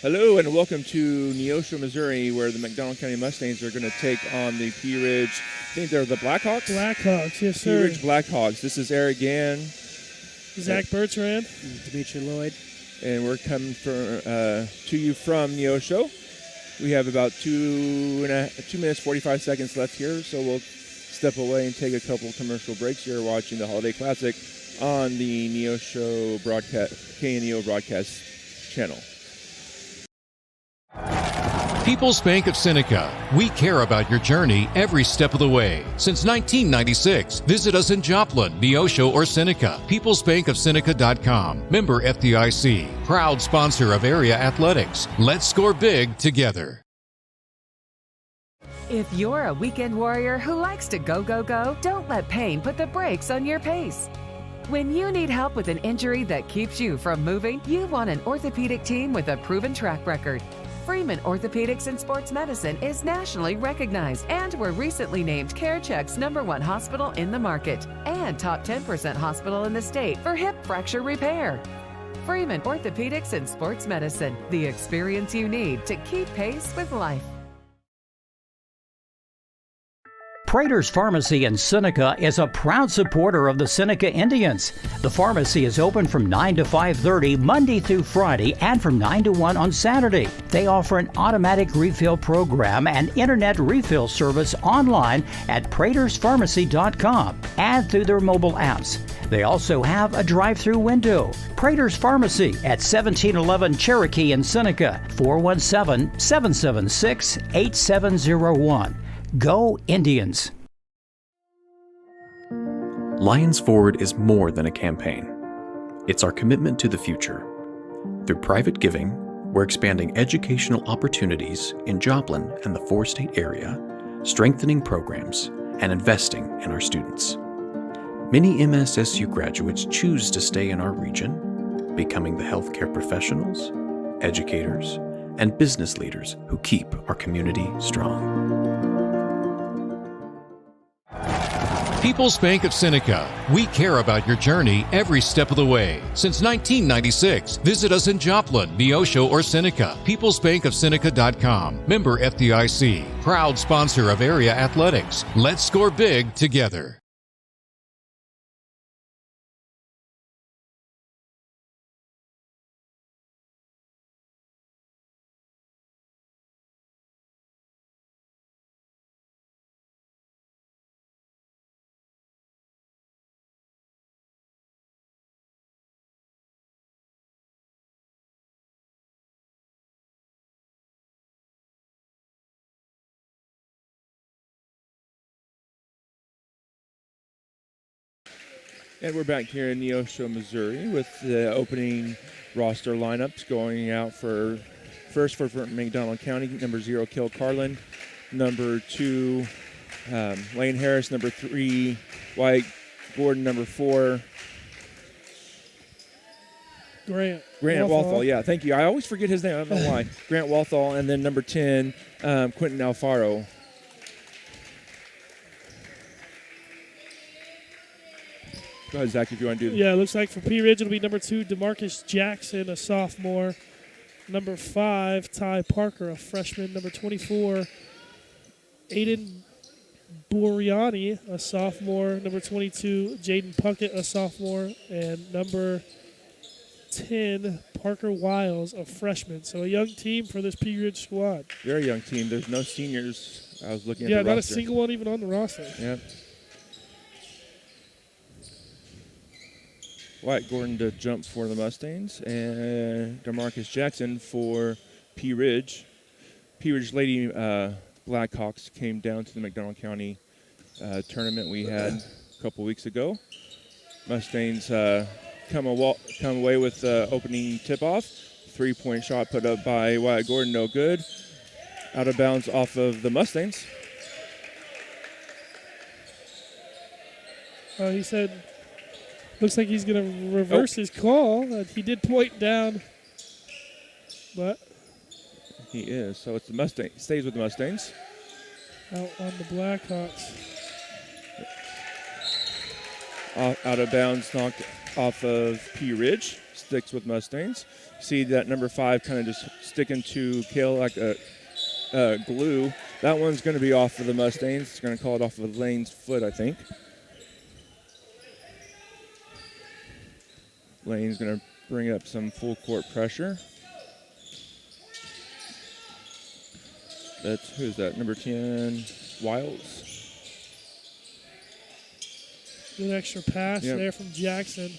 Hello and welcome to Neosho, Missouri, where the McDonald County Mustangs are going to take on the Pea Ridge. I think they're the Blackhawks? Blackhawks, yes, Pea sir. Ridge Blackhawks. This is Eric Gann. Zach Bertrand. Dimitri Lloyd. And we're coming to you from Neosho. We have about 2 minutes, 45 seconds left here, so we'll step away and take a couple commercial breaks here watching the Holiday Classic on the Neosho broadcast, KNEO broadcast channel. People's Bank of Seneca. We care about your journey every step of the way. Since 1996, visit us in Joplin, Neosho, or Seneca. PeoplesBankOfSeneca.com. Member FDIC. Proud sponsor of area athletics. Let's score big together. If you're a weekend warrior who likes to go, go, go, don't let pain put the brakes on your pace. When you need help with an injury that keeps you from moving, you want an orthopedic team with a proven track record. Freeman Orthopedics and Sports Medicine is nationally recognized and were recently named CareCheck's #1 hospital in the market and top 10% hospital in the state for hip fracture repair. Freeman Orthopedics and Sports Medicine, the experience you need to keep pace with life. Prater's Pharmacy in Seneca is a proud supporter of the Seneca Indians. The pharmacy is open from 9 to 5:30 Monday through Friday and from 9 to 1 on Saturday. They offer an automatic refill program and internet refill service online at praterspharmacy.com and through their mobile apps. They also have a drive-through window. Prater's Pharmacy at 1711 Cherokee in Seneca, 417-776-8701. Go Indians! Lions Forward is more than a campaign. It's our commitment to the future. Through private giving, we're expanding educational opportunities in Joplin and the four-state area, strengthening programs, and investing in our students. Many MSSU graduates choose to stay in our region, becoming the healthcare professionals, educators, and business leaders who keep our community strong. People's Bank of Seneca. We care about your journey every step of the way. Since 1996, visit us in Joplin, Neosho, or Seneca. PeoplesBankOfSeneca.com. Member FDIC. Proud sponsor of area athletics. Let's score big together. And we're back here in Neosho, Missouri with the opening roster lineups going out for McDonald County, number 0, Kill Carlin, number 2, Lane Harris, number 3, White Gordon, number 4, Grant Walthall. Yeah, thank you. I always forget his name. I don't know why. Grant Walthall, and then number 10, Quentin Alfaro. Go ahead, Zach, if you want to do that. Yeah, it looks like for Pea Ridge it'll be number 2, DeMarcus Jackson, a sophomore. Number 5, Ty Parker, a freshman. Number 24, Aiden Buriani, a sophomore. Number 22, Jaden Puckett, a sophomore. And number 10, Parker Wiles, a freshman. So a young team for this Pea Ridge squad. Very young team. There's no seniors. I was looking at the roster. Yeah, not a single one even on the roster. Yep. Wyatt Gordon to jump for the Mustangs, and DeMarcus Jackson for Pea Ridge. Pea Ridge Lady Blackhawks came down to the McDonald County tournament we had a couple weeks ago. Mustangs come away with the opening tip-off. 3-point shot put up by Wyatt Gordon, no good. Out of bounds off of the Mustangs. He said... Looks like he's going to reverse his call. He did point down, but he is. So it's the Mustang. Stays with the Mustangs. Out on the Blackhawks. Out of bounds, knocked off of Pea Ridge. Sticks with Mustangs. See that number 5 kind of just sticking to Kale like a glue. That one's going to be off of the Mustangs. It's going to call it off of Lane's foot, I think. Lane's going to bring up some full court pressure. Who's that? Number 10, Wiles. Good extra pass there from Jackson.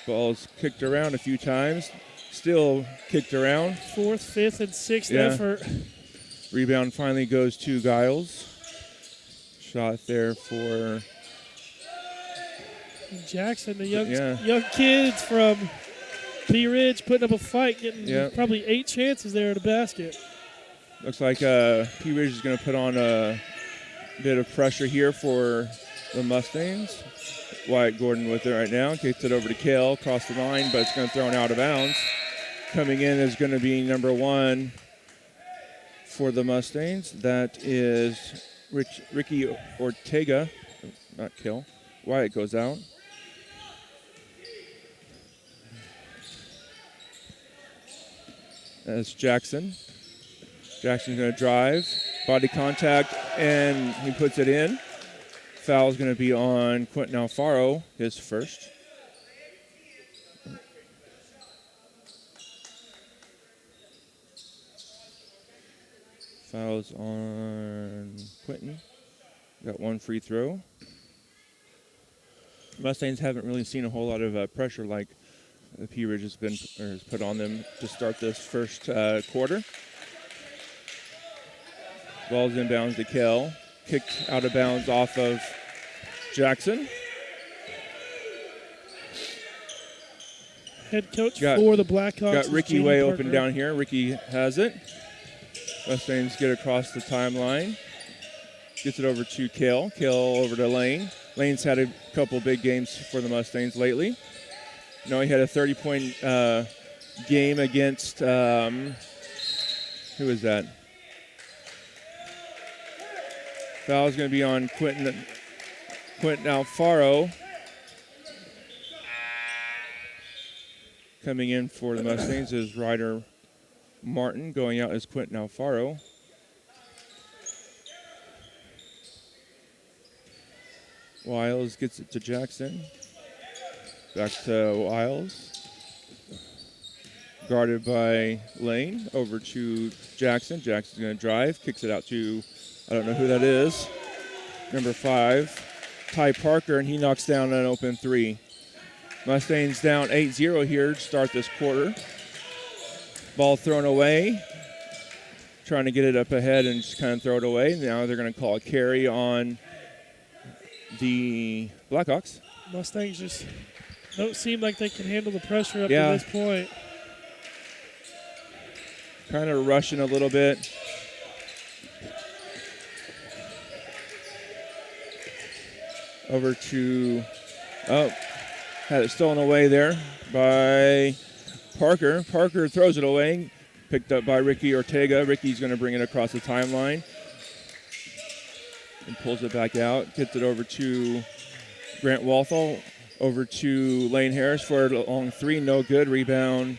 Ball's kicked around a few times. Still kicked around. 4th, 5th, and 6th effort. Rebound finally goes to Giles. Shot there for Jackson, the young kids from P Ridge putting up a fight, getting probably 8 chances there at the basket. Looks like P Ridge is going to put on a bit of pressure here for the Mustangs. Wyatt Gordon with it right now. Kicks it over to Kale, across the line, but it's going to throw it out of bounds. Coming in is going to be number 1 for the Mustangs. That is Ricky Ortega. Not Kale. Wyatt goes out. That's Jackson. Jackson's going to drive. Body contact, and he puts it in. Foul's going to be on Quentin Alfaro, his first. Foul's on Quentin. Got 1 free throw. Mustangs haven't really seen a whole lot of pressure like the P Ridge has put on them to start this first quarter. Ball's inbounds to Kell. Kicked out of bounds off of Jackson. Head coach for the Blackhawks. Got Ricky way open down here. Ricky has it. Mustangs get across the timeline. Gets it over to Kell. Kell over to Lane. Lane's had a couple big games for the Mustangs lately. He had a 30-point game against, who is that? Foul's going to be on Quentin Alfaro. Coming in for the Mustangs is Ryder Martin. Going out is Quentin Alfaro. Wiles gets it to Jackson. Back to Wiles. Guarded by Lane. Over to Jackson. Jackson's going to drive. Kicks it out to, I don't know who that is, number 5, Ty Parker, and he knocks down an open 3. Mustangs down 8-0 here to start this quarter. Ball thrown away. Trying to get it up ahead and just kind of throw it away. Now they're going to call a carry on the Blackhawks. Mustangs just don't seem like they can handle the pressure up to this point. Kind of rushing a little bit. Over to, had it stolen away there by Parker. Parker throws it away. Picked up by Ricky Ortega. Ricky's going to bring it across the timeline. And pulls it back out. Gets it over to Grant Walthall. Over to Lane Harris for a long 3. No good. Rebound,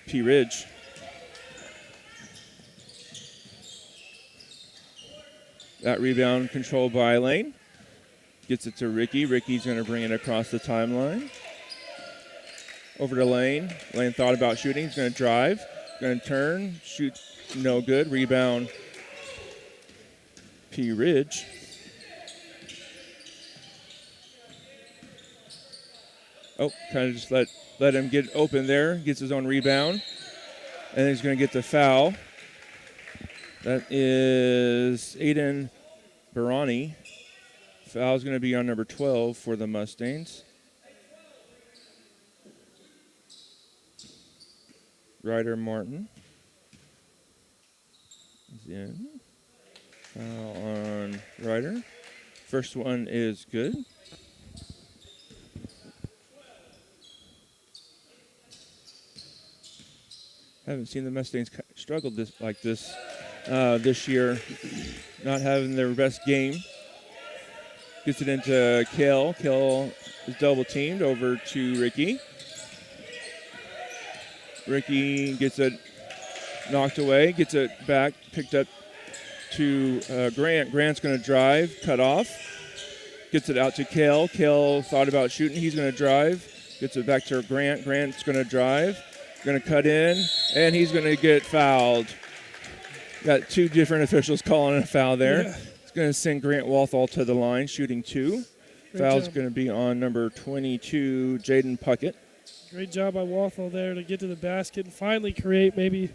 P. Ridge. That rebound controlled by Lane. Gets it to Ricky. Ricky's going to bring it across the timeline. Over to Lane. Lane thought about shooting. He's going to drive. Going to turn. Shoot. No good. Rebound, P. Ridge. Kind of just let him get open there. Gets his own rebound. And he's going to get the foul. That is Aiden Barani. Foul's going to be on number 12 for the Mustangs. Ryder Martin is in. Foul on Ryder. First one is good. Haven't seen the Mustangs struggle like this this year. Not having their best game. Gets it into Kell. Kell is double teamed over to Ricky. Ricky gets it knocked away, gets it back, picked up to Grant. Grant's going to drive, cut off. Gets it out to Kale. Kale thought about shooting. He's going to drive. Gets it back to Grant. Grant's going to drive. Going to cut in, and he's going to get fouled. Got two different officials calling a foul there. Yeah. It's going to send Grant Walthall to the line, shooting 2. Great Foul's job. going to be on number 22, Jaden Puckett. Great job by Walthall there to get to the basket and finally create maybe,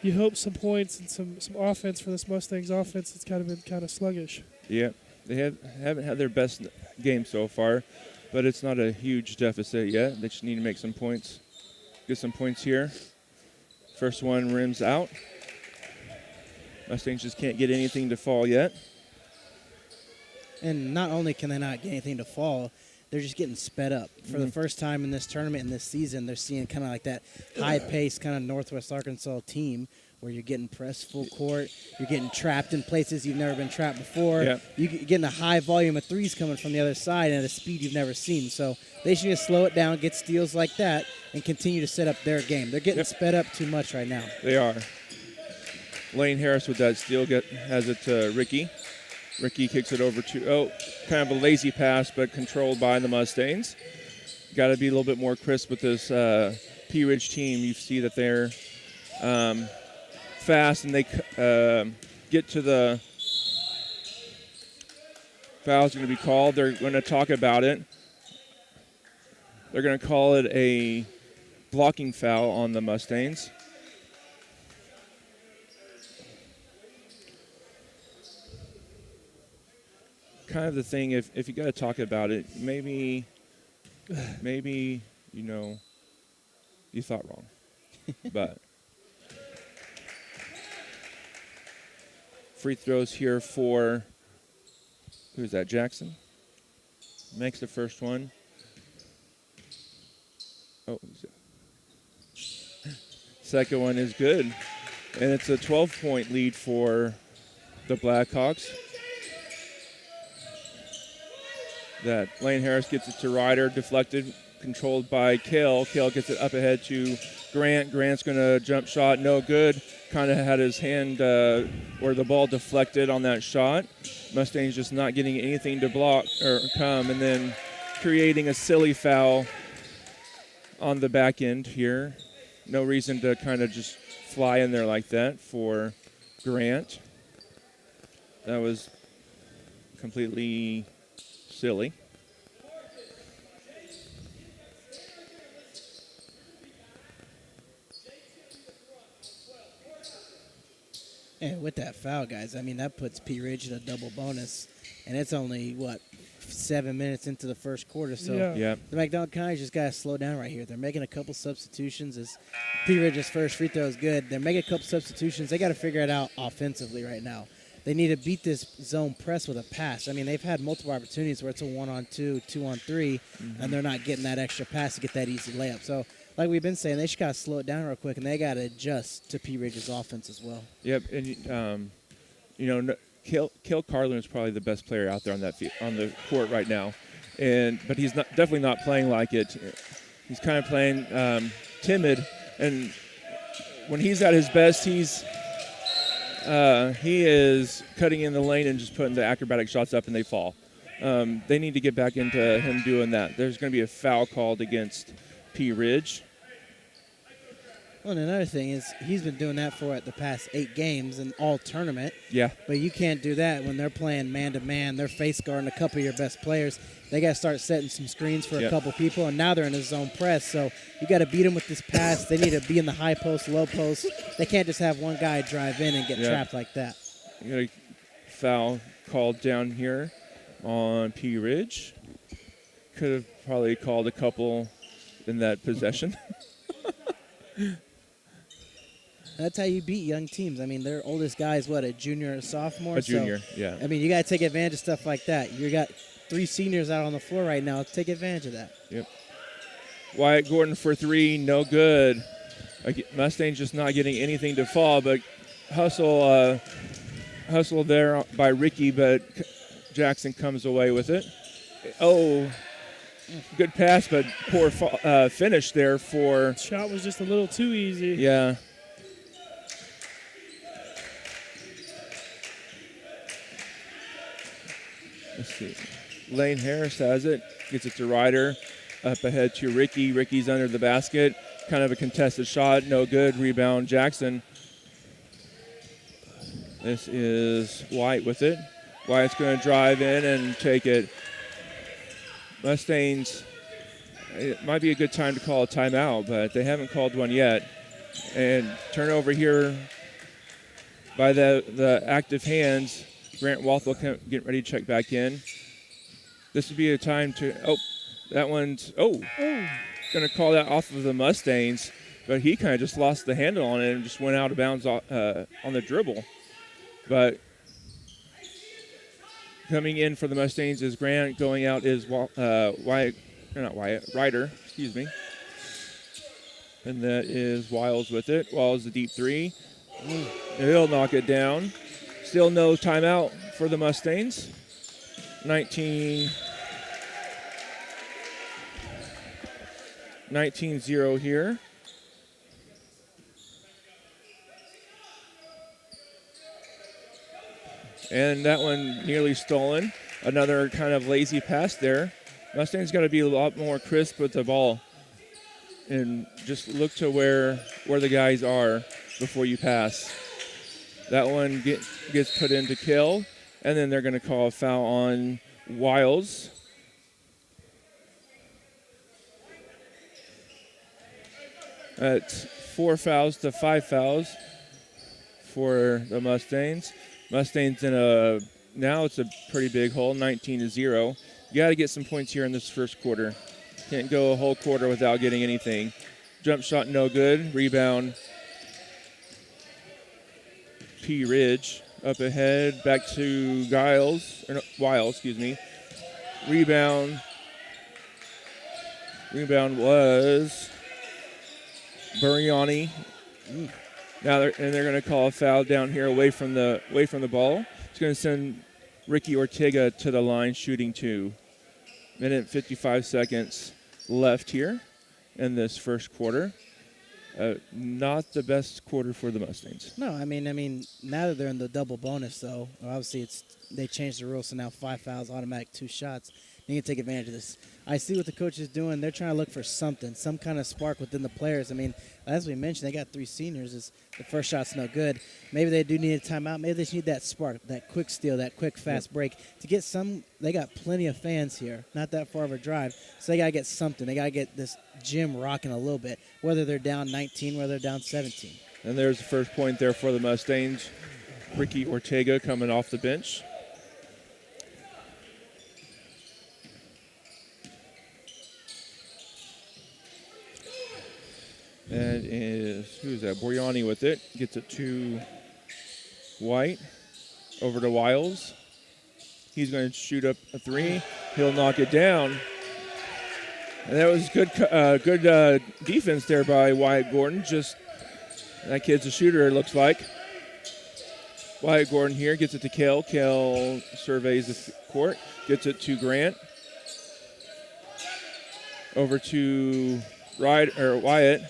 you hope, some points and some offense for this Mustangs offense. It's kind of been kind of sluggish. Yeah, they haven't had their best game so far, but it's not a huge deficit yet. They just need to make some points. Get some points here. First one rims out. Mustangs just can't get anything to fall yet. And not only can they not get anything to fall, they're just getting sped up. For the first time in this tournament and this season, they're seeing kind of like that high-paced kind of Northwest Arkansas team where you're getting pressed full court, you're getting trapped in places you've never been trapped before. Yeah. You're getting a high volume of threes coming from the other side and at a speed you've never seen. So they should just slow it down, get steals like that, and continue to set up their game. They're getting sped up too much right now. They are. Lane Harris with that steal has it to Ricky. Ricky kicks it over to, kind of a lazy pass, but controlled by the Mustangs. Got to be a little bit more crisp with this P Ridge team. You see that they're fast and they get to the foul's going to be called. They're going to talk about it. They're going to call it a blocking foul on the Mustangs. Kind of the thing, if you got to talk about it, maybe, you thought wrong. But free throws here for, who's that, Jackson? Makes the first one. Second one is good. And it's a 12-point lead for the Blackhawks. That Lane Harris gets it to Ryder, deflected, controlled by Kale. Kale gets it up ahead to Grant. Grant's going to jump shot, no good. Kind of had his hand or the ball deflected on that shot. Mustangs just not getting anything to block or come, and then creating a silly foul on the back end here. No reason to kind of just fly in there like that for Grant. That was completely silly. And with that foul, guys, I mean, that puts P Ridge in a double bonus. And it's only, 7 minutes into the first quarter. So Yeah. the McDonald County just got to slow down right here. They're making a couple substitutions. As P Ridge's first free throw is good. They're making a couple substitutions. They got to figure it out offensively right now. They need to beat this zone press with a pass. I mean, they've had multiple opportunities where it's a 1-on-2, 2-on-3, and they're not getting that extra pass to get that easy layup. So, like we've been saying, they just got to slow it down real quick, and they got to adjust to P Ridge's offense as well. Yep, and Kale Carlin is probably the best player out there on that on the court right now, but he's definitely not playing like it. He's kind of playing timid, and when he's at his best, he is cutting in the lane and just putting the acrobatic shots up, and they fall. They need to get back into him doing that. There's going to be a foul called against P Ridge. Well, and another thing is he's been doing that for the past 8 games in all tournament. Yeah. But you can't do that when they're playing man-to-man. They're face guarding a couple of your best players. They got to start setting some screens for a couple people, and now they're in a zone press. So you got to beat them with this pass. They need to be in the high post, low post. They can't just have one guy drive in and get trapped like that. You got a foul called down here on P Ridge. Could have probably called a couple in that possession. That's how you beat young teams. I mean, their oldest guy is, a junior or a sophomore? A junior, so, yeah. I mean, you got to take advantage of stuff like that. You got 3 seniors out on the floor right now. Take advantage of that. Yep. Wyatt Gordon for 3, no good. Mustangs just not getting anything to fall, but hustle there by Ricky, but Jackson comes away with it. Oh, good pass, but poor finish there for. Shot was just a little too easy. Yeah. Let's see. Lane Harris has it. Gets it to Ryder. Up ahead to Ricky. Ricky's under the basket. Kind of a contested shot. No good. Rebound Jackson. This is White with it. White's going to drive in and take it. Mustangs, it might be a good time to call a timeout, but they haven't called one yet. And turnover here by the active hands. Grant Walthall getting ready to check back in. This would be a time to, that one's, going to call that off of the Mustangs, but he kind of just lost the handle on it and just went out of bounds on the dribble. But coming in for the Mustangs is Grant. Going out is Ryder, excuse me. And that is Wiles with it. Wiles the deep three. He'll knock it down. Still no timeout for the Mustangs. 19-0 here. And that one nearly stolen. Another kind of lazy pass there. Mustangs got to be a lot more crisp with the ball and just look to where the guys are before you pass. That one gets put into kill, and then they're going to call a foul on Wiles. That's 4 fouls to 5 fouls for the Mustangs. Mustangs now it's a pretty big hole, 19-0. You got to get some points here in this first quarter. Can't go a whole quarter without getting anything. Jump shot no good. Rebound P. Ridge up ahead, back to Wiles, excuse me. Rebound was Buriani. Now they're going to call a foul down here away from the ball. It's going to send Ricky Ortega to the line, shooting 2. Minute 55 seconds left here in this first quarter. Not the best quarter for the Mustangs. No, I mean, now that they're in the double bonus, though, obviously they changed the rules, so now 5 fouls, automatic 2 shots. You can take advantage of this. I see what the coach is doing. They're trying to look for something, some kind of spark within the players. I mean, as we mentioned, they got 3 seniors. The first shot's no good. Maybe they do need a timeout. Maybe they just need that spark, that quick steal, that quick fast break to get some. They got plenty of fans here, not that far of a drive. So they got to get something. They got to get this gym rocking a little bit, whether they're down 19, whether they're down 17. And there's the first point there for the Mustangs. Ricky Ortega coming off the bench. That is, who's that? Boriani with it. Gets it to White. Over to Wiles. He's going to shoot up a 3. He'll knock it down. And that was good defense there by Wyatt Gordon. Just, that kid's a shooter, it looks like. Wyatt Gordon here gets it to Kell. Kell surveys the court. Gets it to Grant. Over to Wyatt.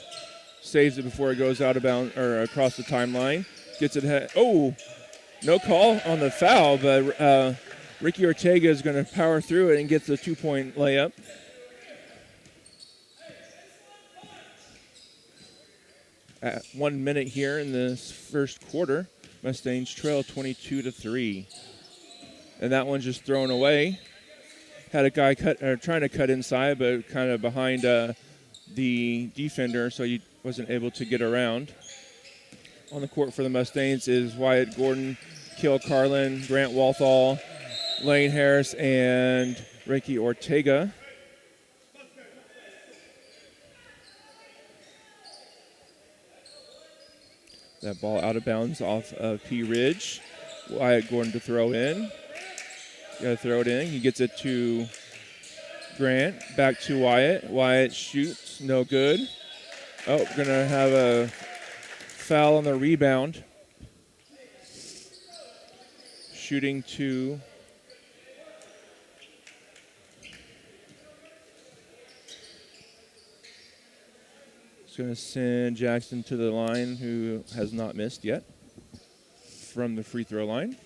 Saves it before it goes out of bounds or across the timeline. Gets it. No call on the foul, but Ricky Ortega is going to power through it and gets the 2-point layup. At 1 minute here in this first quarter, Mustangs trail 22-3, and that one's just thrown away. Had a guy trying to cut inside, but kind of behind the defender, so he wasn't able to get around. On the court for the Mustangs is Wyatt Gordon, Kiel Carlin, Grant Walthall, Lane Harris, and Ricky Ortega. That ball out of bounds off of P. Ridge. Wyatt Gordon to throw in. Got to throw it in. He gets it to Grant. Back to Wyatt. Wyatt shoots. No good. Oh, going to have a foul on the rebound. Shooting to going to send Jackson to the line, who has not missed yet from the free throw line.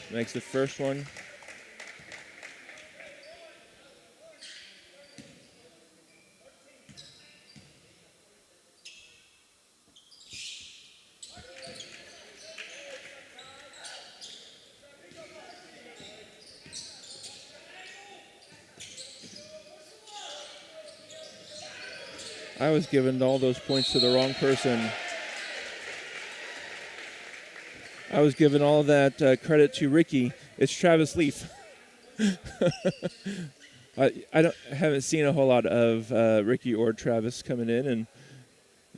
Makes the first one. I was giving all those points to the wrong person. I was giving all of that credit to Ricky. It's Travis Leaf. I haven't seen a whole lot of Ricky or Travis coming in, and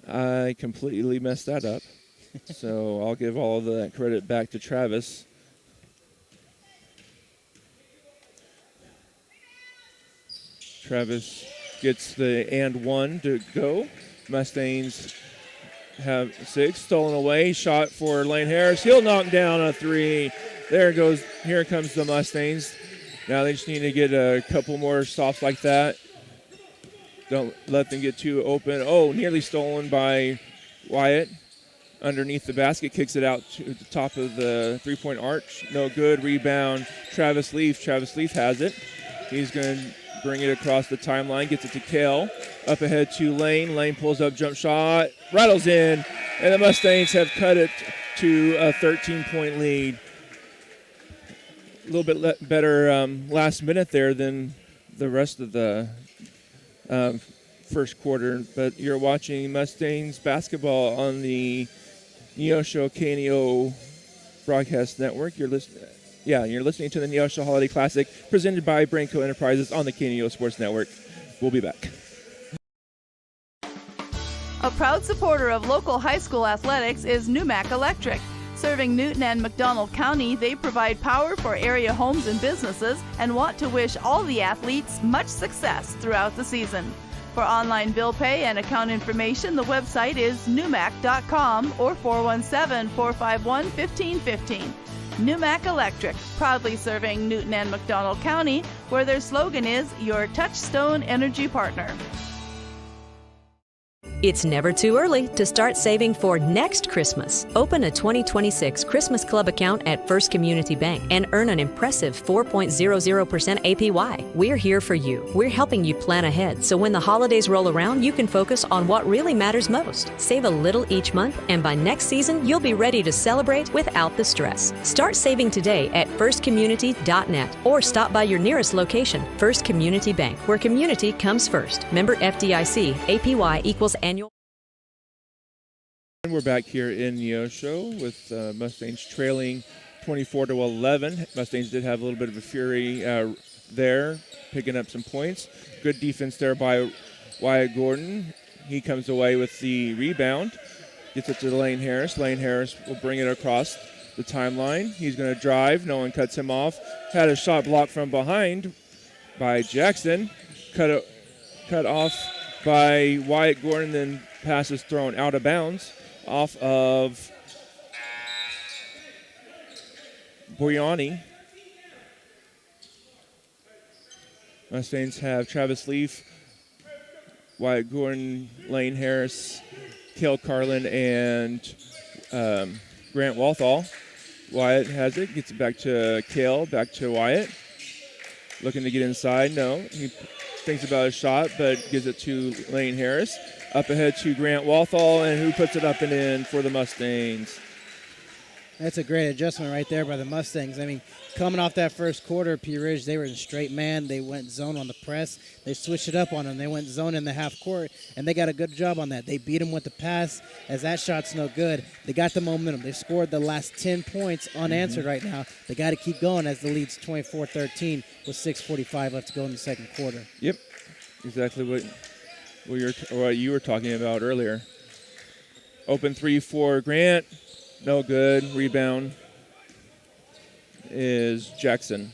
I completely messed that up. So I'll give all of that credit back to Travis. Travis gets the and one to go. Mustangs have 6, stolen away. Shot for Lane Harris. He'll knock down a 3. There it goes. Here comes the Mustangs. Now they just need to get a couple more stops like that. Don't let them get too open. Oh, nearly stolen by Wyatt. Underneath the basket, kicks it out to the top of the three-point arch. No good. Rebound. Travis Leaf. Travis Leaf has it. He's going to bring it across the timeline, gets it to Kale. Up ahead to Lane. Lane pulls up, jump shot, rattles in, and the Mustangs have cut it to a 13-point lead. A little bit better last minute there than the rest of the first quarter, but you're watching Mustangs basketball on the Neosho KNEO broadcast network. You're listening to the Neosho Holiday Classic presented by Branco Enterprises on the KNEO Sports Network. We'll be back. A proud supporter of local high school athletics is Numac Electric. Serving Newton and McDonald County, they provide power for area homes and businesses and want to wish all the athletes much success throughout the season. For online bill pay and account information, the website is numac.com or 417-451-1515. Numac Electric, proudly serving Newton and McDonald County, where their slogan is your touchstone energy partner. It's never too early to start saving for next Christmas. Open a 2026 Christmas Club account at First Community Bank and earn an impressive 4.00% APY. We're here for you. We're helping you plan ahead so when the holidays roll around, you can focus on what really matters most. Save a little each month, and by next season, you'll be ready to celebrate without the stress. Start saving today at firstcommunity.net or stop by your nearest location. First Community Bank, where community comes first. Member FDIC, APY equals annual. And we're back here in Neosho with Mustangs trailing 24-11. Mustangs did have a little bit of a fury there, picking up some points. Good defense there by Wyatt Gordon. He comes away with the rebound, gets it to Lane Harris. Lane Harris will bring it across the timeline. He's going to drive. No one cuts him off. Had a shot blocked from behind by Jackson. Cut off by Wyatt Gordon, then passes thrown out of bounds off of Boyani. Mustangs have Travis Leaf, Wyatt Gordon, Lane Harris, Cale Carlin, and Grant Walthall. Wyatt has it, gets it back to Cale, back to Wyatt. Looking to get inside, no. He thinks about a shot, but gives it to Lane Harris. Up ahead to Grant Walthall, and who puts it up and in for the Mustangs. That's a great adjustment right there by the Mustangs. I mean, coming off that first quarter, P. Ridge, they were in straight man. They went zone on the press. They switched it up on them. They went zone in the half court, and they got a good job on that. They beat them with the pass. As that shot's no good, they got the momentum. They scored the last 10 points unanswered right now. They got to keep going as the lead's 24-13 with 6:45 left to go in the second quarter. Yep, exactly what you were talking about earlier. Open three for Grant. No good. Rebound is Jackson.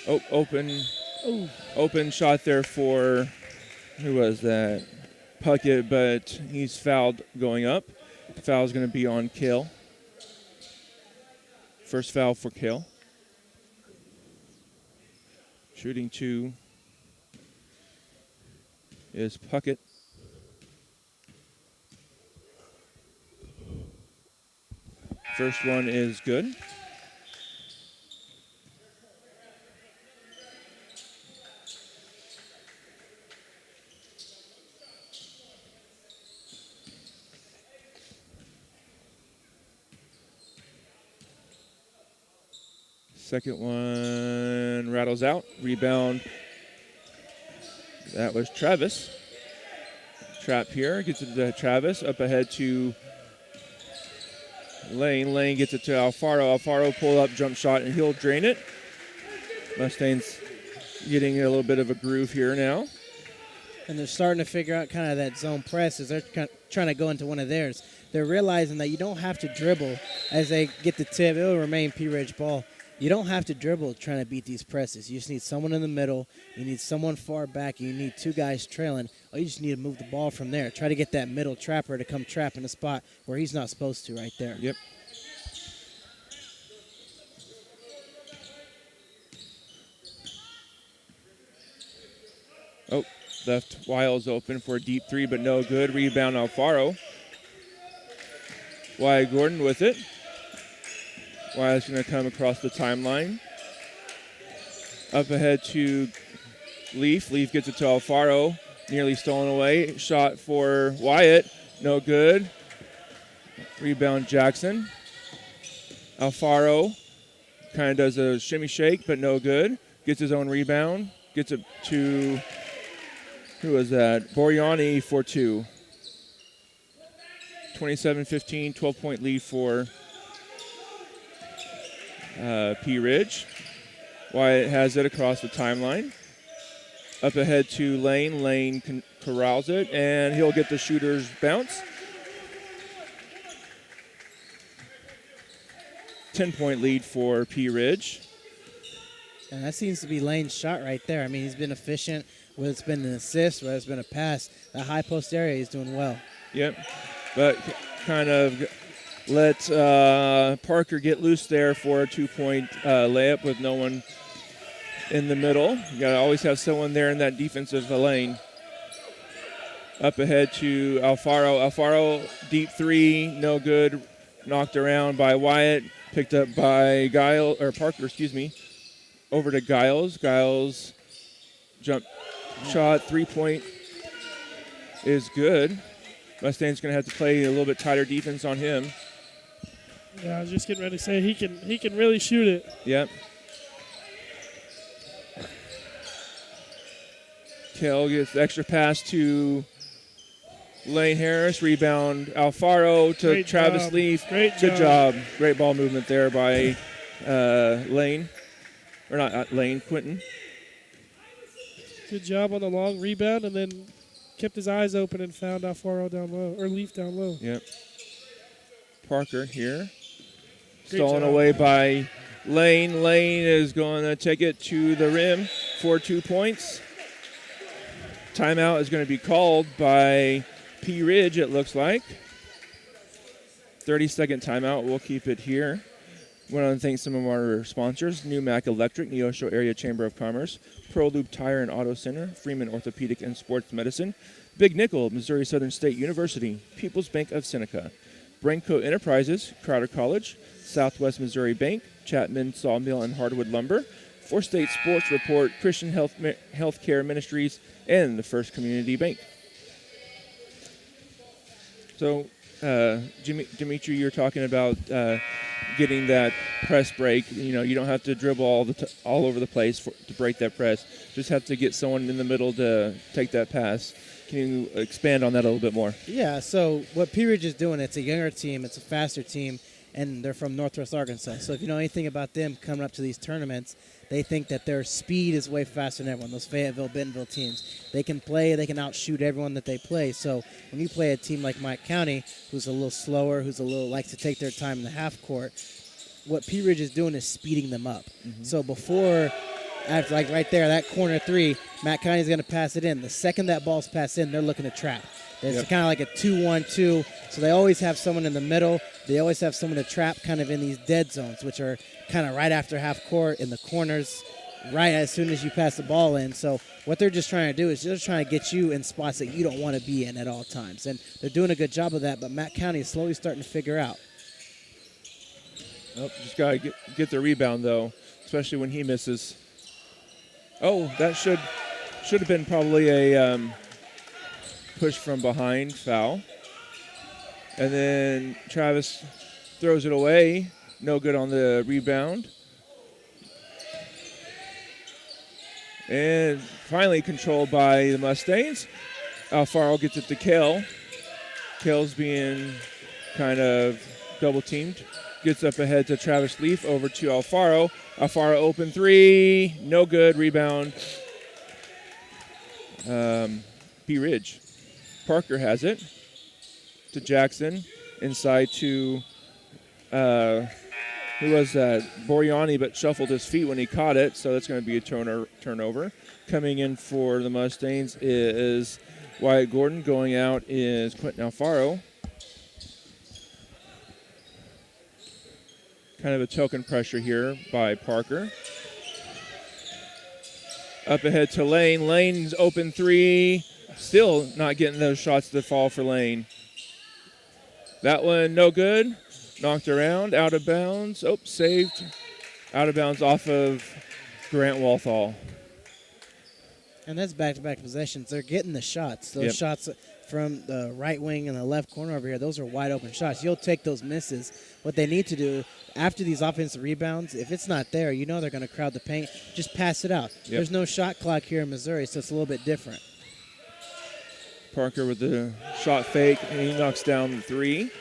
Oh, open shot there for, who was that? Puckett, but he's fouled going up. Foul's going to be on Cale. First foul for Cale. Shooting 2 is Puckett. First one is good. Second one rattles out. Rebound. That was Travis. Trap here. Gets it to Travis. Up ahead to Lane. Lane gets it to Alfaro. Alfaro pull up jump shot and he'll drain it. Mustangs getting a little bit of a groove here now. And they're starting to figure out kind of that zone press as they're trying to go into one of theirs. They're realizing that you don't have to dribble as they get the tip. It will remain P. Ridge ball. You don't have to dribble trying to beat these presses. You just need someone in the middle. You need someone far back. You need 2 guys trailing. Or you just need to move the ball from there. Try to get that middle trapper to come trap in a spot where he's not supposed to right there. Yep. Oh, left Wiles open for a deep 3, but no good. Rebound Alfaro. Wyatt Gordon with it. Wyatt's going to come across the timeline. Up ahead to Leaf. Leaf gets it to Alfaro. Nearly stolen away. Shot for Wyatt. No good. Rebound Jackson. Alfaro kind of does a shimmy shake, but no good. Gets his own rebound. Gets it to, who was that? Boriani for 2. 27-15, 12-point lead for P. Ridge. Wyatt has it across the timeline. Up ahead to Lane. Lane corrals it, and he'll get the shooter's bounce. 10-point lead for P. Ridge. And that seems to be Lane's shot right there. I mean, he's been efficient, whether it's been an assist, whether it's been a pass. That high post area, he's doing well. Yep, but kind of let Parker get loose there for a 2-point layup with no one in the middle. You got to always have someone there in that defensive lane. Up ahead to Alfaro. Alfaro, deep 3, no good. Knocked around by Wyatt. Picked up by Parker, over to Giles. Giles, jump shot, 3-point is good. Mustang's going to have to play a little bit tighter defense on him. Yeah, I was just getting ready to say he can really shoot it. Yep. Kell gets the extra pass to Lane Harris. Rebound Alfaro to Great Travis job. Leaf. Great Good job. Great ball movement there by Lane. Or not Lane, Quentin. Good job on the long rebound, and then kept his eyes open and found Alfaro down low, or Leaf down low. Yep. Parker here. Great Stolen job. away by Lane. Lane is going to take it to the rim for 2 points. Timeout is going to be called by P. Ridge, it looks like. 30-second timeout. We'll keep it here. We want to thank some of our sponsors: New Mac Electric, Neosho Area Chamber of Commerce, Pro Loop Tire and Auto Center, Freeman Orthopedic and Sports Medicine, Big Nickel, Missouri Southern State University, People's Bank of Seneca, Brainco Enterprises, Crowder College, Southwest Missouri Bank, Chapman Sawmill and Hardwood Lumber, Four State Sports Report, Christian Healthcare Ministries, and the First Community Bank. So, Dimitri, you're talking about getting that press break. You know, you don't have to dribble all over the place to break that press. Just have to get someone in the middle to take that pass. Can you expand on that a little bit more? Yeah, so what P. Ridge is doing, it's a younger team, it's a faster team, and they're from Northwest Arkansas. So if you know anything about them coming up to these tournaments, they think that their speed is way faster than everyone, those Fayetteville, Bentonville teams. They can play, they can outshoot everyone that they play. So when you play a team like Mike County, who's a little slower, who's a little likes to take their time in the half court, what P. Ridge is doing is speeding them up. Mm-hmm. So before, after, like right there, that corner 3, Matt County's going to pass it in. The second that ball's passed in, they're looking to trap. It's kind of like a 2-1-2. So they always have someone in the middle. They always have someone to trap kind of in these dead zones, which are kind of right after half court in the corners right as soon as you pass the ball in. So what they're just trying to do is just trying to get you in spots that you don't want to be in at all times. And they're doing a good job of that, but Matt County is slowly starting to figure out. Oh, just got to get the rebound, though, especially when he misses. Oh, that should have been probably a push from behind foul. And then Travis throws it away. No good on the rebound. And finally controlled by the Mustangs. Alfaro gets it to Kale. Kale's being kind of double-teamed. Gets up ahead to Travis Leaf, over to Alfaro. Alfaro open three. No good. Rebound. P. Ridge. Parker has it to Jackson. Inside to, who was that? Boriani, but shuffled his feet when he caught it, so that's going to be a turnover. Coming in for the Mustangs is Wyatt Gordon. Going out is Quentin Alfaro. Kind of a token pressure here by Parker. Up ahead to Lane. Lane's open three. Still not getting those shots that fall for Lane. That one no good. Knocked around, out of bounds. Oh, saved. Out of bounds off of Grant Walthall. And that's back-to-back possessions. They're getting the shots. Those shots from the right wing and the left corner over here, those are wide open shots. You'll take those misses. What they need to do after these offensive rebounds, if it's not there, you know they're going to crowd the paint. Just pass it out. Yep. There's no shot clock here in Missouri, so it's a little bit different. Parker with the shot fake, and he knocks down the three.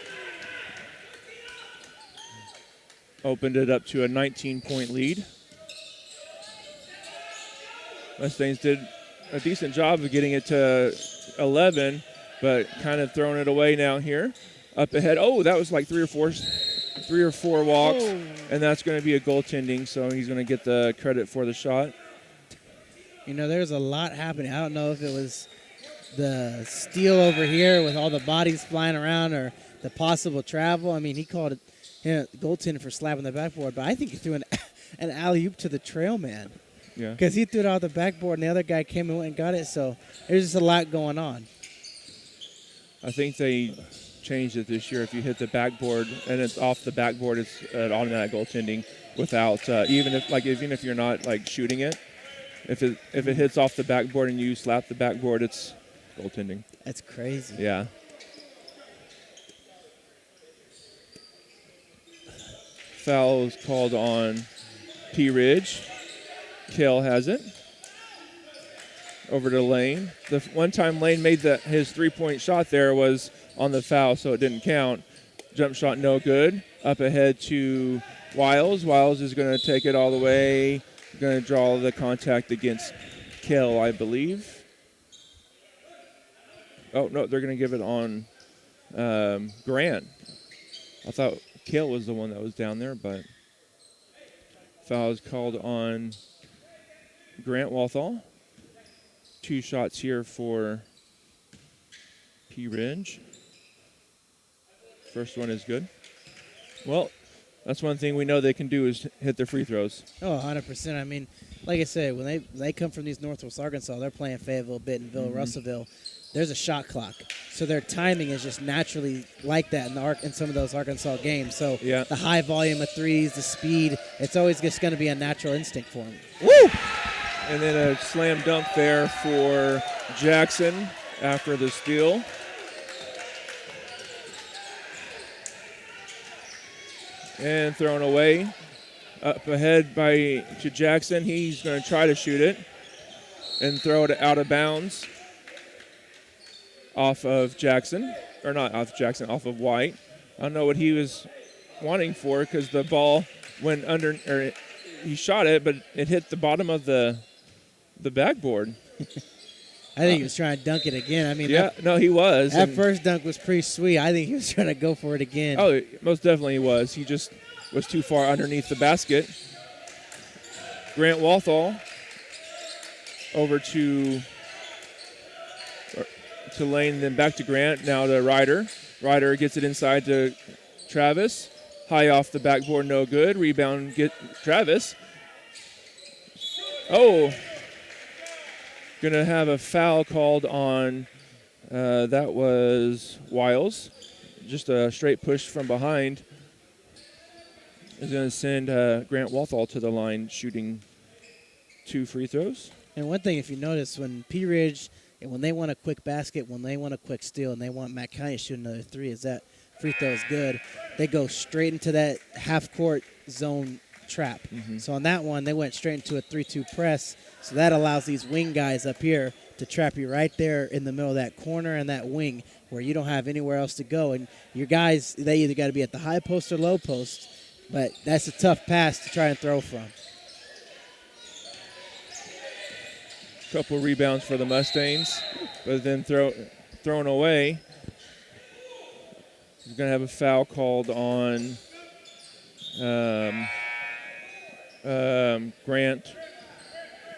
Opened it up to a 19-point lead. Mustangs did a decent job of getting it to 11, but kind of throwing it away now here. Up ahead. Oh, that was like three or four walks, and that's going to be a goaltending, so he's going to get the credit for the shot. You know, there's a lot happening. I don't know if it was the steal over here with all the bodies flying around or the possible travel. I mean, he called it goaltending for slapping the backboard, but I think he threw an alley-oop to the trail man. Yeah. Because he threw it out the backboard, and the other guy came and went and got it, so there's just a lot going on. I think they changed it this year. If you hit the backboard and it's off the backboard, it's an automatic goaltending without even if you're not like shooting it. If it hits off the backboard and you slap the backboard, it's goaltending. That's crazy. Yeah. Foul is called on P. Ridge. Kale has it. Over to Lane. The one time Lane made his three-point shot there was on the foul, so it didn't count. Jump shot no good. Up ahead to Wiles. Wiles is going to take it all the way. Going to draw the contact against Kale, I believe. Oh, no, they're going to give it on Grant. I thought Kale was the one that was down there, but foul is called on Grant Walthall. 2 shots here for P. Ridge. First one is good. Well, that's one thing we know they can do is hit their free throws. Oh, 100%. I mean, like I said, when they come from these Northwest Arkansas, they're playing Fayetteville, Bentonville, Russellville. There's a shot clock. So their timing is just naturally like that in some of those Arkansas games. So the high volume of threes, the speed, it's always just going to be a natural instinct for them. Woo! And then a slam dunk there for Jackson after the steal. And thrown away. Up ahead to Jackson. He's going to try to shoot it and throw it out of bounds off of Jackson. Or not off Jackson, off of White. I don't know what he was wanting for because the ball went under, or he shot it, but it hit the bottom of the backboard. I think he was trying to dunk it again. I mean, he was. That first dunk was pretty sweet. I think he was trying to go for it again. Oh, most definitely he was. He just was too far underneath the basket. Grant Walthall over to Lane, then back to Grant. Now to Ryder. Ryder gets it inside to Travis. High off the backboard, no good. Rebound, get Travis. Oh, gonna have a foul called on. That was Wiles. Just a straight push from behind is going to send Grant Walthall to the line, shooting 2 free throws. And one thing, if you notice, when P Ridge, and when they want a quick basket, when they want a quick steal, and they want Matt County to shoot another 3, is that free throw is good, they go straight into that half-court zone trap. So on that one, they went straight into a 3-2 press, so that allows these wing guys up here to trap you right there in the middle of that corner and that wing where you don't have anywhere else to go. And your guys, they either got to be at the high post or low post, but that's a tough pass to try and throw from. Couple rebounds for the Mustangs, but then thrown away. He's going to have a foul called on Grant.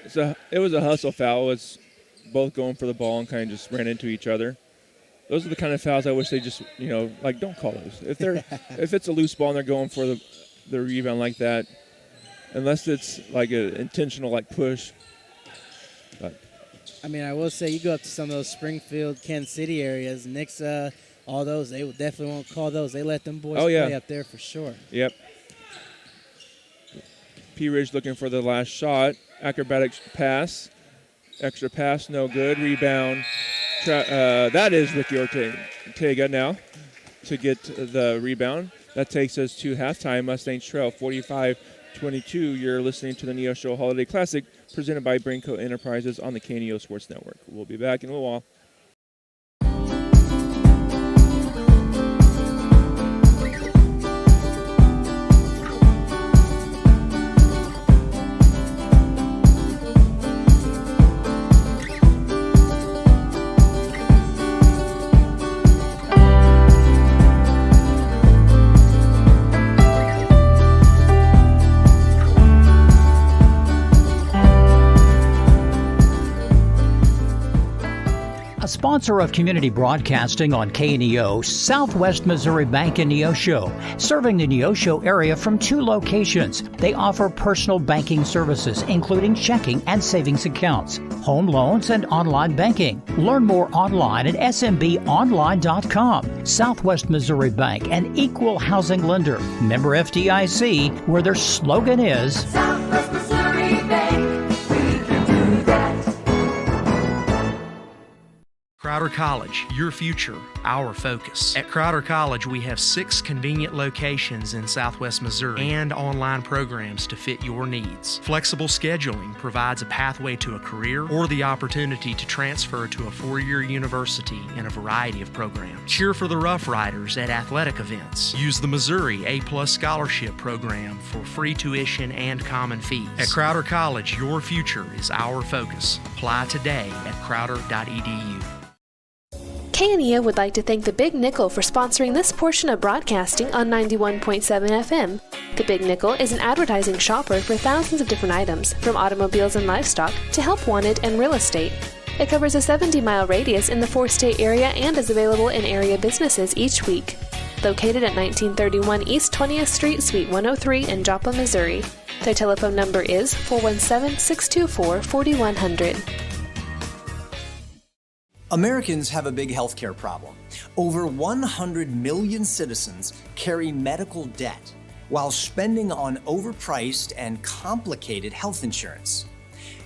It was a hustle foul. It's both going for the ball and kind of just ran into each other. Those are the kind of fouls I wish they just, don't call those. If it's a loose ball and they're going for the rebound like that, unless it's like an intentional push. But I mean, I will say you go up to some of those Springfield, Kansas City areas, Knicks, all those, they definitely won't call those. They let them boys play up there for sure. Yep. P. Ridge looking for the last shot. Acrobatic pass. Extra pass, no good. Rebound. That is Ricky Ortega now to get the rebound. That takes us to halftime. Mustangs trail 45-22. You're listening to the Neosho Holiday Classic presented by Brainco Enterprises on the KNEO Sports Network. We'll be back in a little while. A sponsor of community broadcasting on KNEO, Southwest Missouri Bank in Neosho, serving the Neosho area from 2 locations. They offer personal banking services, including checking and savings accounts, home loans, and online banking. Learn more online at smbonline.com. Southwest Missouri Bank, an equal housing lender. Member FDIC, where their slogan is Southwest Missouri Bank. We can do that. Crowder College, your future, our focus. At Crowder College, we have 6 convenient locations in Southwest Missouri and online programs to fit your needs. Flexible scheduling provides a pathway to a career or the opportunity to transfer to a 4-year university in a variety of programs. Cheer for the Rough Riders at athletic events. Use the Missouri A+ Scholarship Program for free tuition and common fees. At Crowder College, your future is our focus. Apply today at crowder.edu. KNEO would like to thank the Big Nickel for sponsoring this portion of broadcasting on 91.7 FM. The Big Nickel is an advertising shopper for thousands of different items, from automobiles and livestock to help wanted and real estate. It covers a 70-mile radius in the 4-state area and is available in area businesses each week. Located at 1931 East 20th Street, Suite 103 in Joplin, Missouri. Their telephone number is 417-624-4100. Americans have a big healthcare problem. Over 100 million citizens carry medical debt while spending on overpriced and complicated health insurance.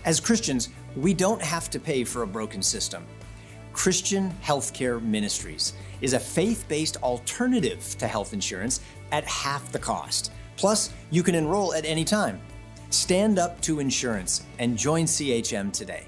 As Christians, we don't have to pay for a broken system. Christian Healthcare Ministries is a faith-based alternative to health insurance at half the cost. Plus, you can enroll at any time. Stand up to insurance and join CHM today.